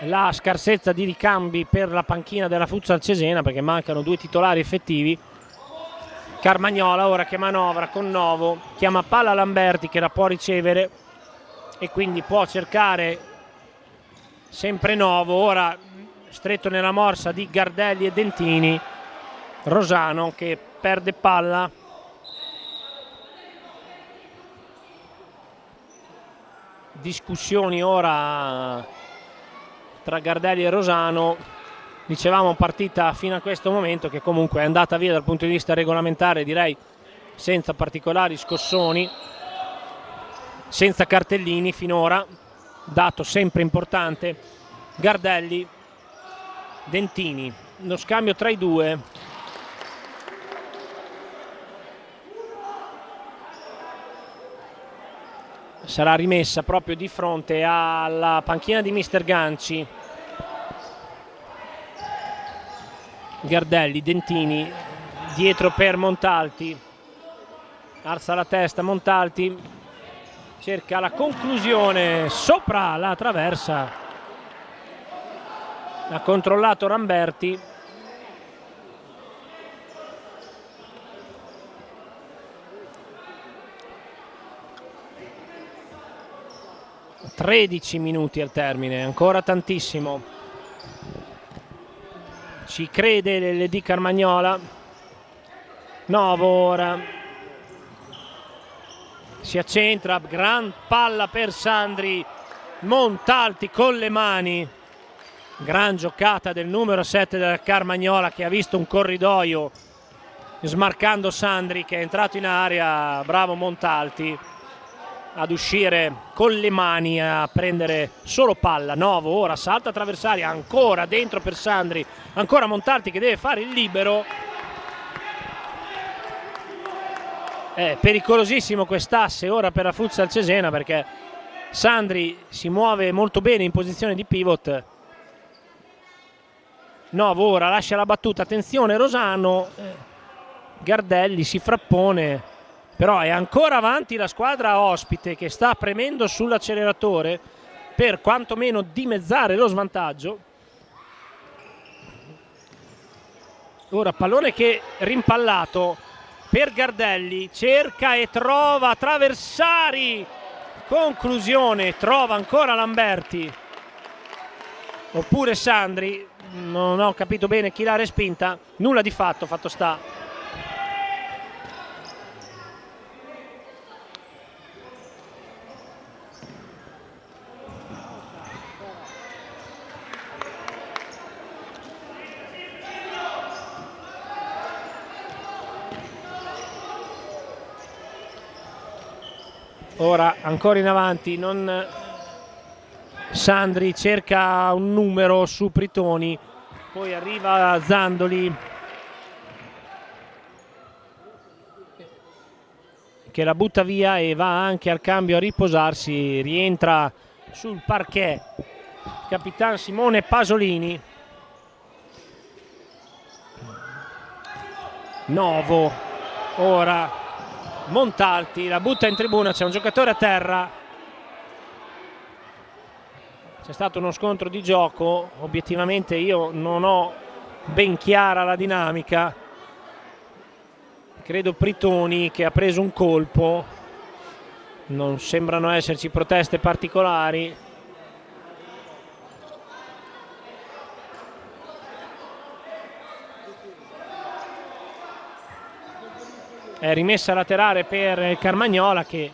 la scarsezza di ricambi per la panchina della Futsal Cesena, perché mancano 2 titolari effettivi. Carmagnola ora che manovra con Novo, chiama palla Lamberti che la può ricevere e quindi può cercare sempre Novo, ora stretto nella morsa di Gardelli e Dentini. Rosano che perde palla, discussioni ora tra Gardelli e Rosano. Dicevamo partita fino a questo momento che comunque è andata via dal punto di vista regolamentare, direi senza particolari scossoni, senza cartellini finora, dato sempre importante. Gardelli, Dentini, lo scambio tra i due. Sarà rimessa proprio di fronte alla panchina di Mister Ganci. Gardelli, Dentini, dietro per Montalti, alza la testa Montalti, cerca la conclusione sopra la traversa, ha controllato Lamberti. (13 minuti al termine, ancora tantissimo). Ci crede l'D Carmagnola. Novo ora si accentra, gran palla per Sandri, Montalti con le mani, gran giocata del numero 7 della Carmagnola che ha visto un corridoio smarcando Sandri che è entrato in area. Bravo Montalti ad uscire con le mani a prendere solo palla. Novo ora salta Traversari, ancora dentro per Sandri, ancora Montalti che deve fare il libero. È pericolosissimo quest'asse ora per la Futsal Cesena, perché Sandri si muove molto bene in posizione di pivot. Novo ora lascia la battuta, attenzione Rosano, Gardelli si frappone, però è ancora avanti la squadra ospite che sta premendo sull'acceleratore per quantomeno dimezzare lo svantaggio. Ora pallone che rimpallato per Gardelli, cerca e trova Traversari, conclusione, trova ancora Lamberti oppure Sandri, non ho capito bene chi l'ha respinta, nulla di fatto, fatto sta Ora ancora in avanti, Sandri cerca un numero su Pritoni, poi arriva Zandoli che la butta via e va anche al cambio a riposarsi. Rientra sul parquet il capitano Simone Pasolini. Novo, ora Montalti la butta in tribuna, c'è un giocatore a terra, c'è stato uno scontro di gioco. Obiettivamente io non ho ben chiara la dinamica, credo Pritoni che ha preso un colpo, non sembrano esserci proteste particolari. È rimessa laterale per Carmagnola, che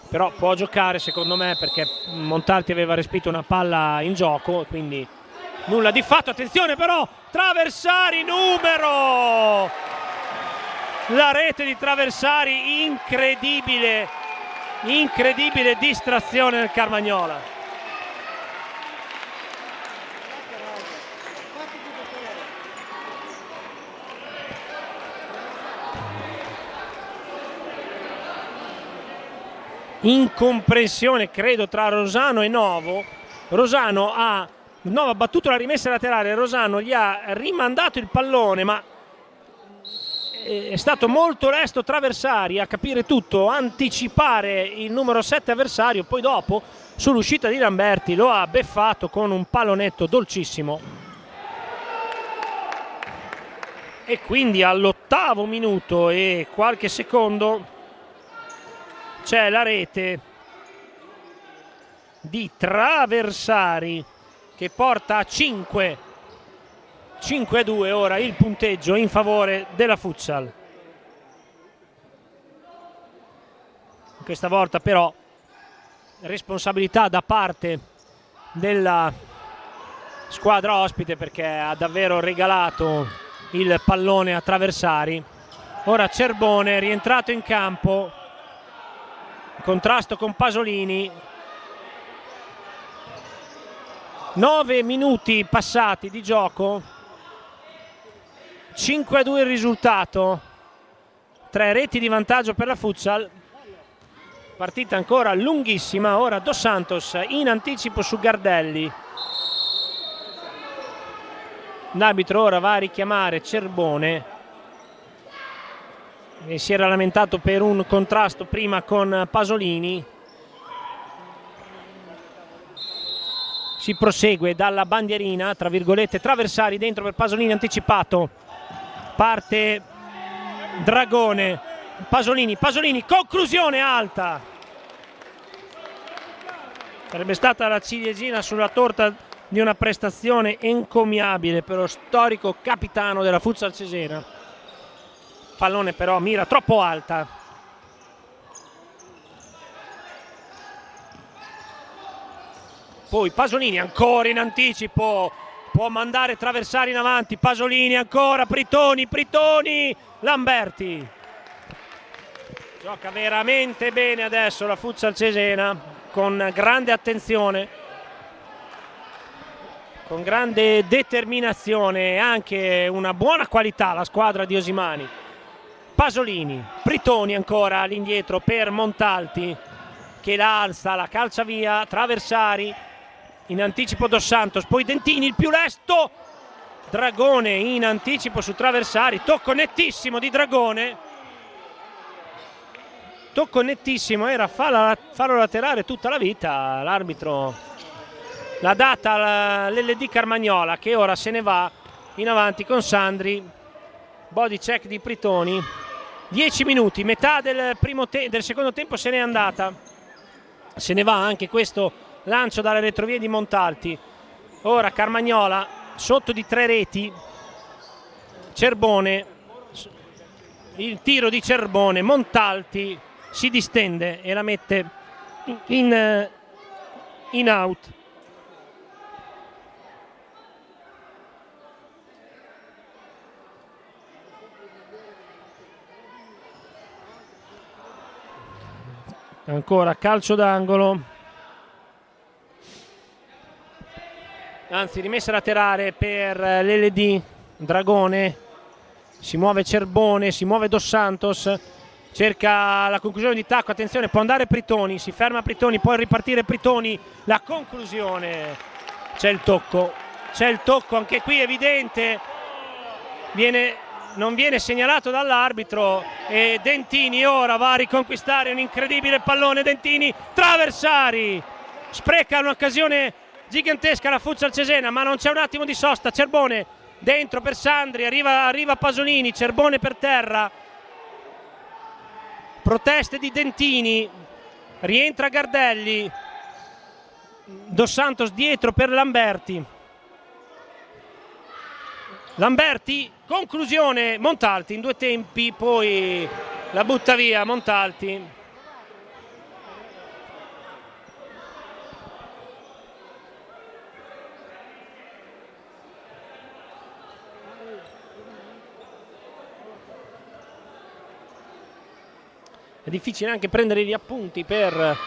però può giocare secondo me perché Montalti aveva respinto una palla in gioco, quindi nulla di fatto. Attenzione però, Traversari, numero! La rete di Traversari, incredibile distrazione del Carmagnola. Incomprensione credo tra Rosano e Novo. Novo ha battuto la rimessa laterale, Rosano gli ha rimandato il pallone, ma è stato molto lesto Traversari a capire tutto, anticipare il numero 7 avversario, poi dopo sull'uscita di Lamberti lo ha beffato con un pallonetto dolcissimo. E quindi all'8° minuto e qualche secondo c'è la rete di Traversari che porta a 5-2 ora il punteggio in favore della Futsal. Questa volta però responsabilità da parte della squadra ospite, perché ha davvero regalato il pallone a Traversari. Ora Cerbone rientrato in campo, contrasto con Pasolini. 9 minuti passati di gioco, 5-2 il risultato, 3 reti di vantaggio per la Futsal. Partita ancora lunghissima. Ora Dos Santos in anticipo su Gardelli. L'arbitro ora va a richiamare Cerbone e si era lamentato per un contrasto prima con Pasolini. Si prosegue dalla bandierina, tra virgolette, Traversari dentro per Pasolini anticipato. Parte Dragone, Pasolini, conclusione alta. Sarebbe stata la ciliegina sulla torta di una prestazione encomiabile per lo storico capitano della Futsal Cesena. Pallone però mira troppo alta. Poi Pasolini ancora in anticipo, può mandare Traversari in avanti. Pasolini ancora, Pritoni, Lamberti. Gioca veramente bene adesso la Futsal Cesena, con grande attenzione, con grande determinazione e anche una buona qualità la squadra di Osimani. Pasolini, Pritoni ancora all'indietro per Montalti che la alza, la calcia via. Traversari in anticipo Dos Santos, poi Dentini il più lesto, Dragone in anticipo su Traversari, tocco nettissimo di Dragone, tocco nettissimo, era fallo laterale tutta la vita. L'arbitro l'ha data l'LD Carmagnola, che ora se ne va in avanti con Sandri. Body check di Pritoni. 10 minuti, metà del secondo tempo se n'è andata, se ne va anche questo lancio dalle retrovie di Montalti. Ora Carmagnola sotto di 3 reti, Cerbone, il tiro di Cerbone, Montalti si distende e la mette in out. Ancora calcio d'angolo, anzi rimessa laterale per l'LD. Dragone, si muove Cerbone, si muove Dos Santos, cerca la conclusione di tacco, attenzione, può andare Pritoni, si ferma Pritoni, può ripartire Pritoni, la conclusione, c'è il tocco anche qui evidente, non viene segnalato dall'arbitro e Dentini ora va a riconquistare un incredibile pallone. Dentini, traversari, spreca un'occasione gigantesca la Futsal Cesena, ma non c'è un attimo di sosta. Cerbone dentro per Sandri, arriva Pasolini, Cerbone per terra, proteste di Dentini, rientra Gardelli, Dos Santos dietro per Lamberti, conclusione Montalti in 2 tempi, poi la butta via Montalti. È difficile anche prendere gli appunti per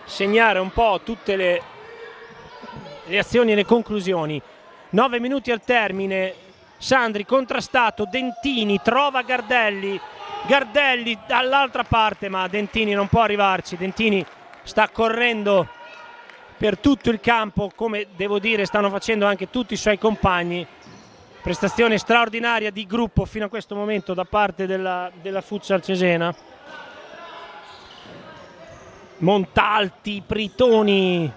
segnare un po' tutte le azioni e le conclusioni. 9 minuti al termine, Sandri contrastato, Dentini trova Gardelli dall'altra parte, ma Dentini non può arrivarci. Dentini sta correndo per tutto il campo, come devo dire stanno facendo anche tutti i suoi compagni. Prestazione straordinaria di gruppo fino a questo momento da parte della Futsal Cesena. Montalti, Pritoni,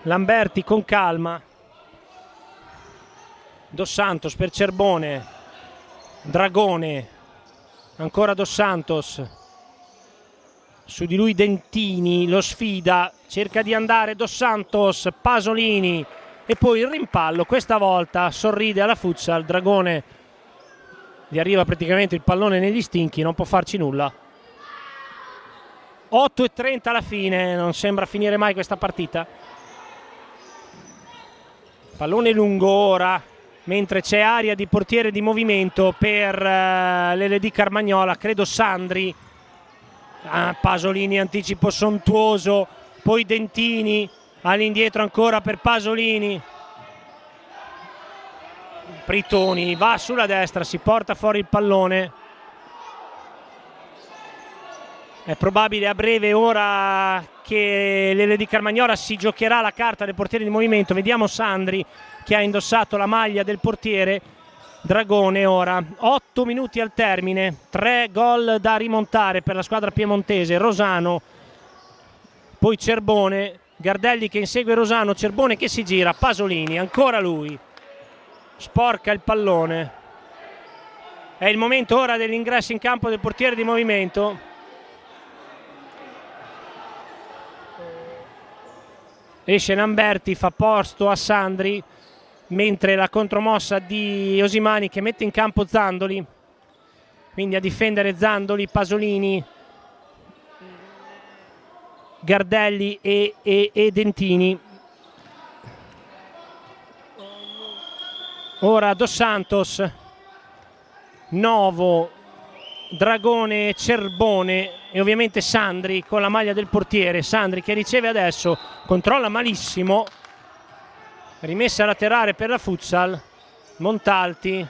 Lamberti con calma, Dos Santos per Cerbone, Dragone, ancora Dos Santos, su di lui Dentini, lo sfida, cerca di andare Dos Santos, Pasolini e poi il rimpallo, questa volta sorride alla Futsal, Dragone gli arriva praticamente il pallone negli stinchi, non può farci nulla. 8:30 alla fine, non sembra finire mai questa partita. Pallone lungo ora, mentre c'è aria di portiere di movimento per l'LD Carmagnola, credo Sandri. Pasolini, anticipo sontuoso, poi Dentini, all'indietro ancora per Pasolini. Pritoni va sulla destra, si porta fuori il pallone. È probabile a breve ora che l'LD Carmagnola si giocherà la carta del portiere di movimento. Vediamo Sandri che ha indossato la maglia del portiere. Dragone ora. 8 minuti al termine. 3 gol da rimontare per la squadra piemontese. Rosano, poi Cerbone, Gardelli che insegue Rosano, Cerbone che si gira, Pasolini, ancora lui. Sporca il pallone. È il momento ora dell'ingresso in campo del portiere di movimento. Esce Lamberti, fa posto a Sandri, mentre la contromossa di Osimani che mette in campo Zandoli, quindi a difendere Zandoli, Pasolini, Gardelli e Dentini. Ora Dos Santos, Novo, Dragone, Cerbone e ovviamente Sandri con la maglia del portiere. Sandri che riceve adesso, controlla malissimo, rimessa laterale per la Futsal. Montalti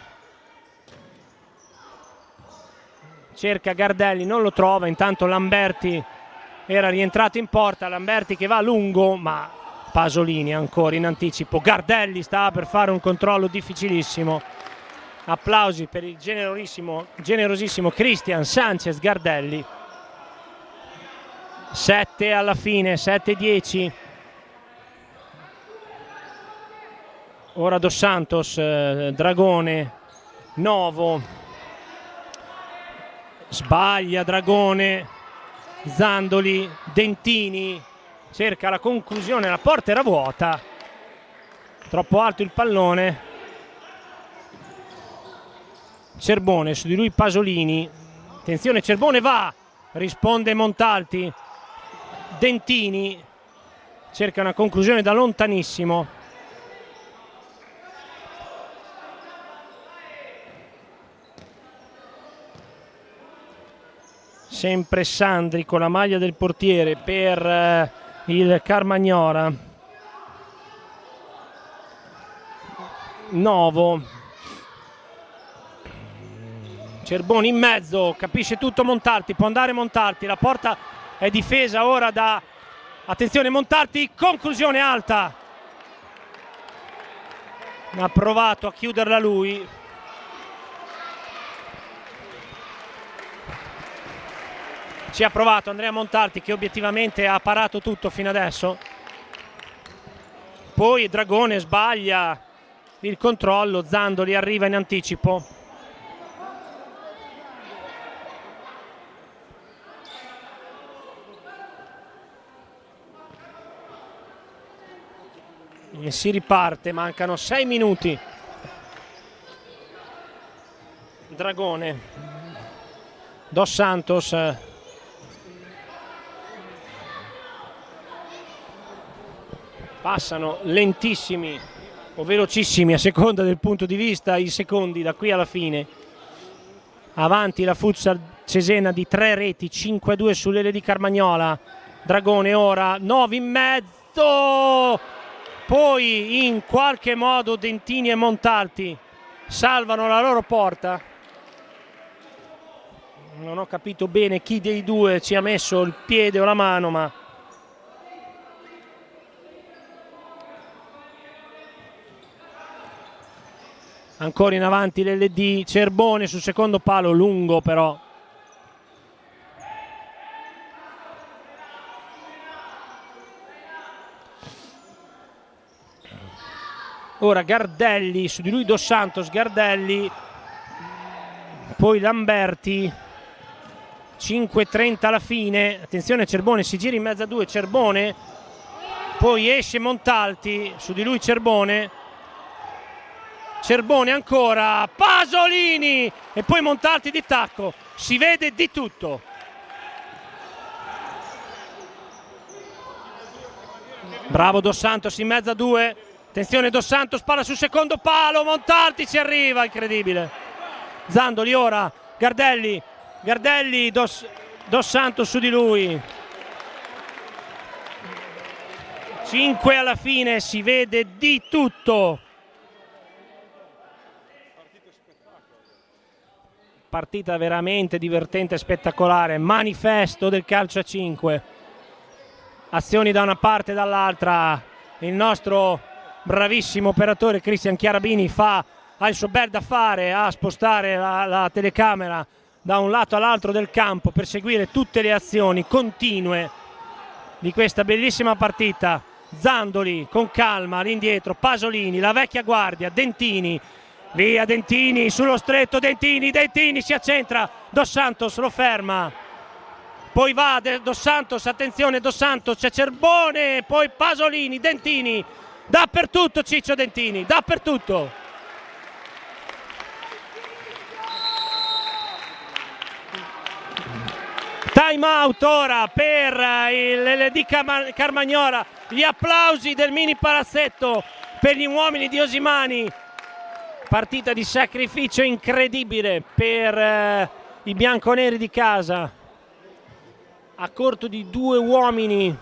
cerca Gardelli, non lo trova, intanto Lamberti era rientrato in porta, Lamberti che va a lungo, ma Pasolini ancora in anticipo. Gardelli stava per fare un controllo difficilissimo. Applausi per il generosissimo Cristian Sanchez Gardelli. 7 alla fine, 7-10. Ora Dos Santos, Dragone, Novo, sbaglia Dragone, Zandoli, Dentini, cerca la conclusione, la porta era vuota, troppo alto il pallone. Cerbone, su di lui Pasolini, attenzione Cerbone va, risponde Montalti, Dentini cerca una conclusione da lontanissimo. sempre Sandri con la maglia del portiere per il Carmagnola. Novo, Cerboni in mezzo, capisce tutto Montalti, può andare Montalti, la porta è difesa ora da, attenzione Montalti, conclusione alta, ha provato a chiuderla lui. Ci ha provato Andrea Montalti, che obiettivamente ha parato tutto fino adesso. Poi Dragone sbaglia il controllo, Zandoli arriva in anticipo. E si riparte, mancano 6 minuti. Dragone, Dos Santos, passano lentissimi o velocissimi a seconda del punto di vista i secondi da qui alla fine. Avanti la Futsal Cesena di 3 reti, 5-2 sull'Ele di Carmagnola. Dragone ora 9 in mezzo, poi in qualche modo Dentini e Montalti salvano la loro porta. Non ho capito bene chi dei due ci ha messo il piede o la mano, ma ancora in avanti l'LD, Cerbone sul secondo palo, lungo però. Ora Gardelli, su di lui Dos Santos, Gardelli, poi Lamberti, 5:30 alla fine, attenzione Cerbone, si gira in mezzo a due, Cerbone, poi esce Montalti, su di lui Cerbone, Cerbone ancora, Pasolini e poi Montalti di tacco, si vede di tutto. Bravo Dos Santos in mezzo a due, attenzione Dos Santos, palla sul secondo palo, Montalti ci arriva, incredibile. Zandoli ora, Gardelli, Dos Santos su di lui. 5 alla fine, si vede di tutto. Partita veramente divertente, spettacolare, manifesto del calcio a 5. Azioni da una parte e dall'altra. Il nostro bravissimo operatore Cristian Chiarabini ha il suo bel da fare a spostare la telecamera da un lato all'altro del campo per seguire tutte le azioni continue di questa bellissima partita. Zandoli con calma all'indietro, Pasolini, la vecchia guardia, Dentini, via Dentini sullo stretto, Dentini si accentra, Dos Santos lo ferma, poi va Dos Santos, attenzione Dos Santos, c'è Cerbone, poi Pasolini, Dentini, dappertutto Ciccio Dentini, dappertutto. Time out ora per l'LD Carmagnola, gli applausi del mini palazzetto per gli uomini di Osimani. Partita di sacrificio incredibile per i bianconeri di casa. A corto di 2 uomini,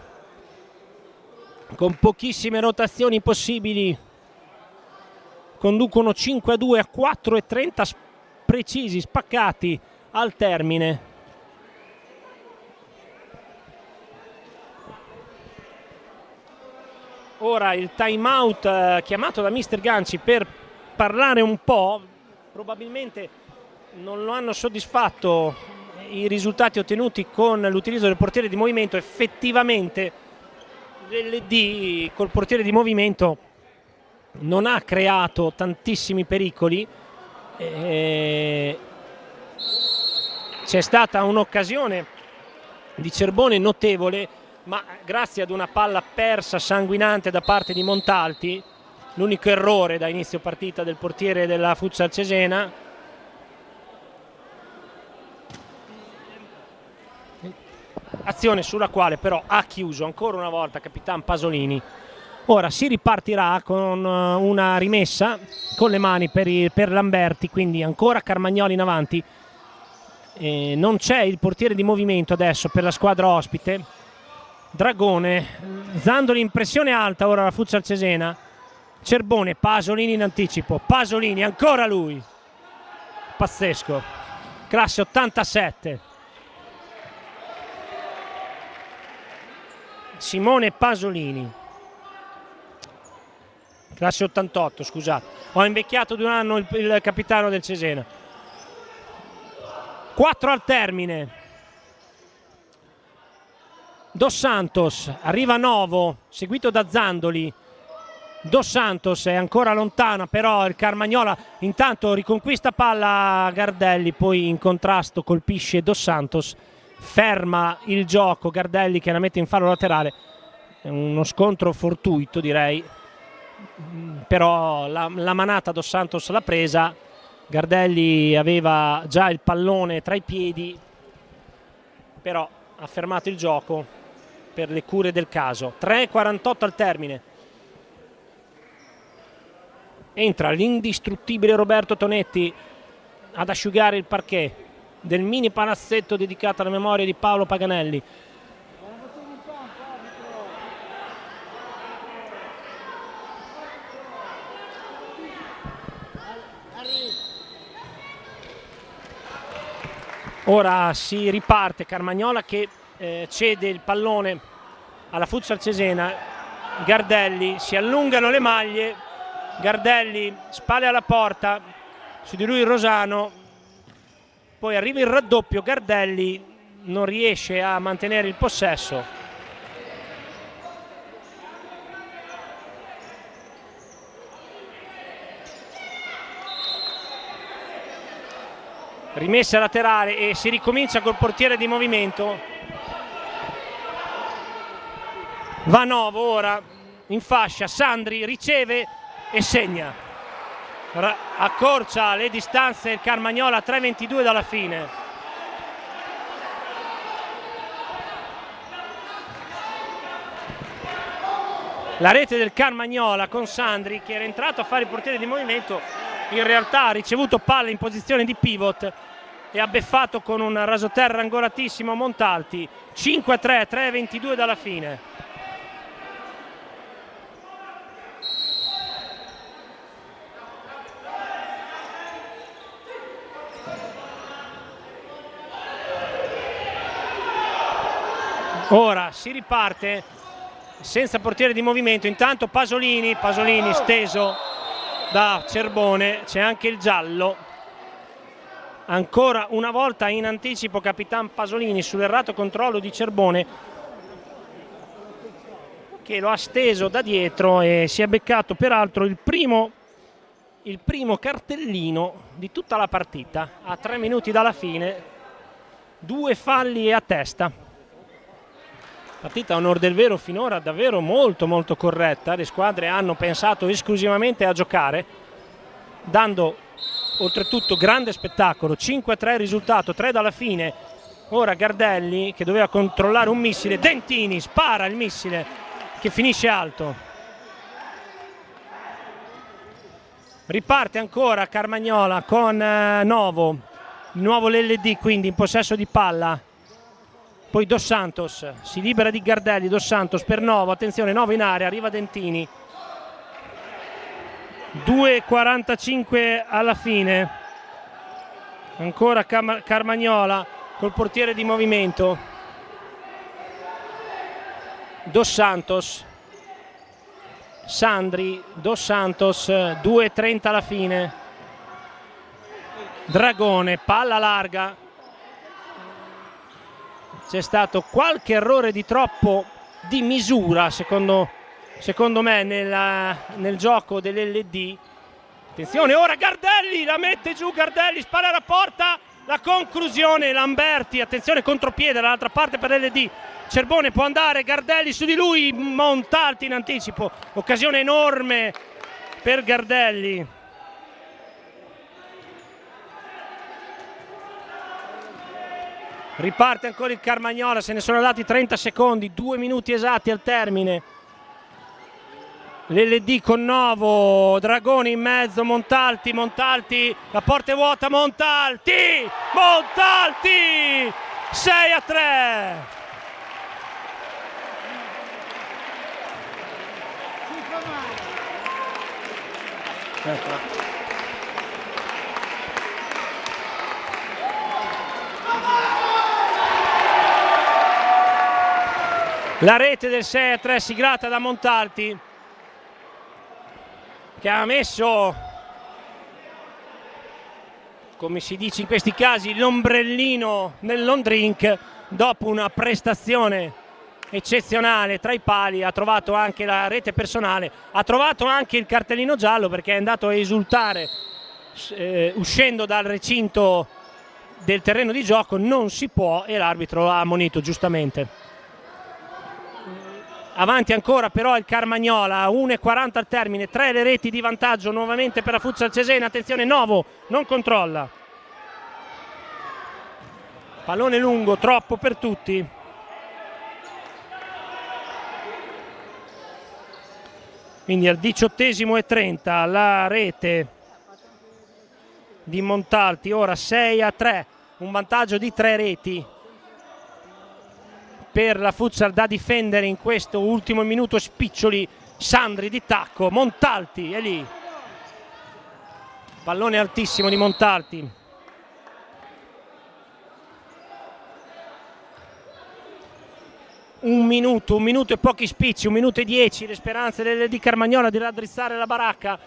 con pochissime rotazioni possibili, conducono 5-2 a 4:30 precisi, spaccati al termine. Ora il time out chiamato da mister Ganci per parlare un po', probabilmente non lo hanno soddisfatto i risultati ottenuti con l'utilizzo del portiere di movimento. Effettivamente l'LD col portiere di movimento non ha creato tantissimi pericoli, c'è stata un'occasione di Cerbone notevole, ma grazie ad una palla persa sanguinante da parte di Montalti, l'unico errore da inizio partita del portiere della Futsal Cesena. Azione sulla quale però ha chiuso ancora una volta Capitan Pasolini. Ora si ripartirà con una rimessa con le mani per Lamberti, quindi ancora Carmagnola in avanti. Non c'è il portiere di movimento adesso per la squadra ospite. Dragone, Zandoli in pressione alta, ora la Futsal Cesena. Cerbone, Pasolini in anticipo, Pasolini, ancora lui, pazzesco, classe 87. Simone Pasolini, classe 88, scusate, ho invecchiato di un anno il capitano del Cesena. 4 al termine. Dos Santos, arriva Novo, seguito da Zandoli. Dos Santos è ancora lontana, però il Carmagnola intanto riconquista palla Gardelli, poi in contrasto colpisce Dos Santos, ferma il gioco Gardelli che la mette in fallo laterale. È uno scontro fortuito, direi, però la manata Dos Santos l'ha presa. Gardelli aveva già il pallone tra i piedi, però ha fermato il gioco per le cure del caso. 3:48 al termine. Entra l'indistruttibile Roberto Tonetti ad asciugare il parquet del mini palazzetto dedicato alla memoria di Paolo Paganelli. Ora si riparte, Carmagnola che cede il pallone alla Futsal Cesena. Gardelli, si allungano le maglie, Gardelli, spalle alla porta, su di lui Rosano, poi arriva il raddoppio, Gardelli non riesce a mantenere il possesso. Rimessa laterale e si ricomincia col portiere di movimento. Va Novo ora in fascia, Sandri riceve e segna, accorcia le distanze il Carmagnola, 3:22 dalla fine. La rete del Carmagnola con Sandri che era entrato a fare il portiere di movimento, in realtà ha ricevuto palla in posizione di pivot e ha beffato con un rasoterra angolatissimo Montalti. 5-3, 3:22 dalla fine. Ora si riparte senza portiere di movimento, intanto Pasolini steso da Cerbone, c'è anche il giallo. Ancora una volta in anticipo Capitan Pasolini sull'errato controllo di Cerbone, che lo ha steso da dietro e si è beccato peraltro il primo cartellino di tutta la partita a 3 minuti dalla fine. 2 falli a testa. Partita a onor del vero finora davvero molto molto corretta, le squadre hanno pensato esclusivamente a giocare, dando oltretutto grande spettacolo. 5-3 risultato, 3 dalla fine. Ora Gardelli che doveva controllare un missile, Dentini spara il missile che finisce alto. Riparte ancora Carmagnola con Novo, il nuovo l'LD quindi in possesso di palla. Poi Dos Santos, si libera di Gardelli, Dos Santos per Novo, attenzione, Novo in area, arriva Dentini. 2:45 alla fine. Ancora Carmagnola col portiere di movimento. Dos Santos, Sandri, Dos Santos, 2:30 alla fine. Dragone, palla larga. C'è stato qualche errore di troppo di misura secondo me nel gioco dell'LD. Attenzione, ora Gardelli la mette giù, Gardelli spara alla porta, la conclusione Lamberti, attenzione contropiede dall'altra parte per l'LD. Cerbone può andare, Gardelli su di lui, Montalti in anticipo, occasione enorme per Gardelli. Riparte ancora il Carmagnola, se ne sono dati 30 secondi, 2 minuti esatti al termine. L'LD con Novo, Dragoni in mezzo, Montalti, la porta è vuota, Montalti, 6-3. La rete del 6-3 siglata da Montalti, che ha messo, come si dice in questi casi, l'ombrellino nel long drink dopo una prestazione eccezionale tra i pali. Ha trovato anche la rete personale, ha trovato anche il cartellino giallo perché è andato a esultare uscendo dal recinto del terreno di gioco. Non si può, e l'arbitro l'ha ammonito giustamente. Avanti ancora però il Carmagnola, 1:40 al termine, 3 le reti di vantaggio nuovamente per la Futsal Cesena. Attenzione, Novo non controlla, pallone lungo, troppo per tutti. Quindi al 18:30 la rete di Montalti, ora 6-3, un vantaggio di 3 reti per la Futsal da difendere in questo ultimo minuto. Spiccioli, Sandri di tacco, Montalti è lì, pallone altissimo di Montalti. Un minuto e pochi spicci, 1 minuto e 10, le speranze di Carmagnola di raddrizzare la baracca.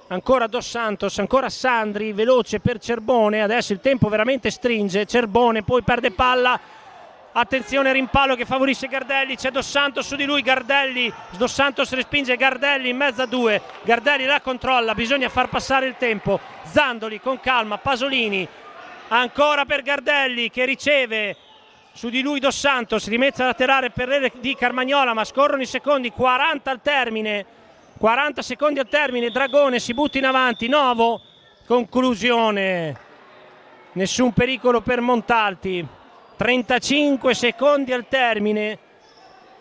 Ancora Dos Santos, ancora Sandri, veloce per Cerbone, adesso il tempo veramente stringe, Cerbone poi perde palla. Attenzione, rimpallo che favorisce Gardelli, c'è Dos Santos su di lui, Dos Santos respinge Gardelli in mezzo a 2, Gardelli la controlla, bisogna far passare il tempo. Zandoli con calma, Pasolini, ancora per Gardelli che riceve su di lui Dos Santos, rimessa laterale per di Carmagnola, ma scorrono i secondi, 40 secondi al termine, Dragone si butta in avanti, Novo, conclusione, nessun pericolo per Montalti. 35 secondi al termine,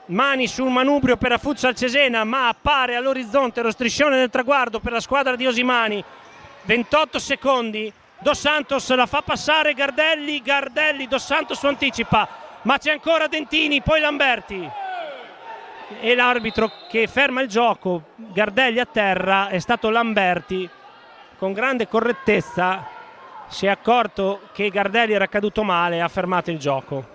mani sul manubrio per la Futsal Cesena, ma appare all'orizzonte lo striscione del traguardo per la squadra di Osimani. 28 secondi, Dos Santos la fa passare Gardelli, Dos Santos lo anticipa, ma c'è ancora Dentini, poi Lamberti. E l'arbitro che ferma il gioco, Gardelli a terra, è stato Lamberti. Con grande correttezza si è accorto che Gardelli era caduto male e ha fermato il gioco.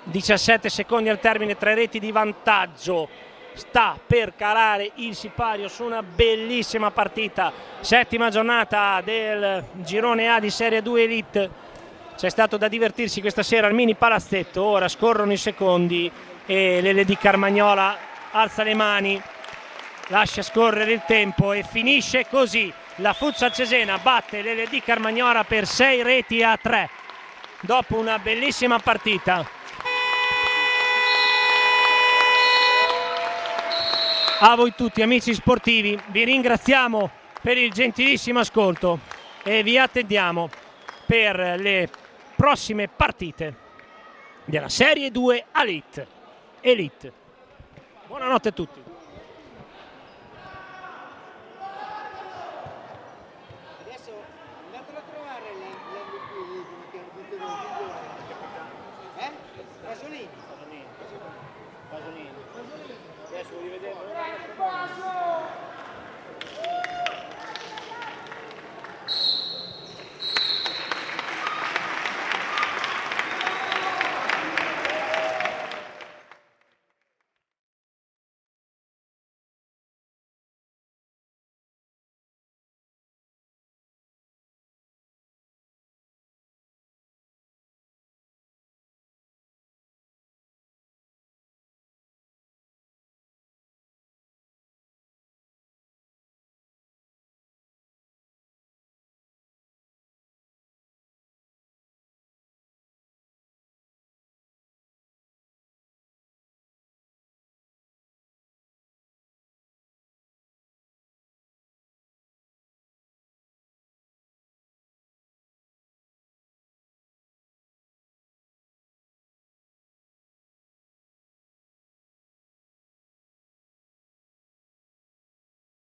(17 secondi al termine, 3 reti di vantaggio). Sta per calare il sipario su una bellissima partita. 7ª giornata del girone A di Serie 2 Elite. C'è stato da divertirsi questa sera al mini palazzetto. Ora scorrono i secondi e l'LD Carmagnola alza le mani, lascia scorrere il tempo e finisce così. La Futsal Cesena batte l'LD Carmagnola per 6-3 dopo una bellissima partita. A voi tutti amici sportivi, vi ringraziamo per il gentilissimo ascolto e vi attendiamo per le prossime partite della Serie 2 Elite. Buonanotte a tutti.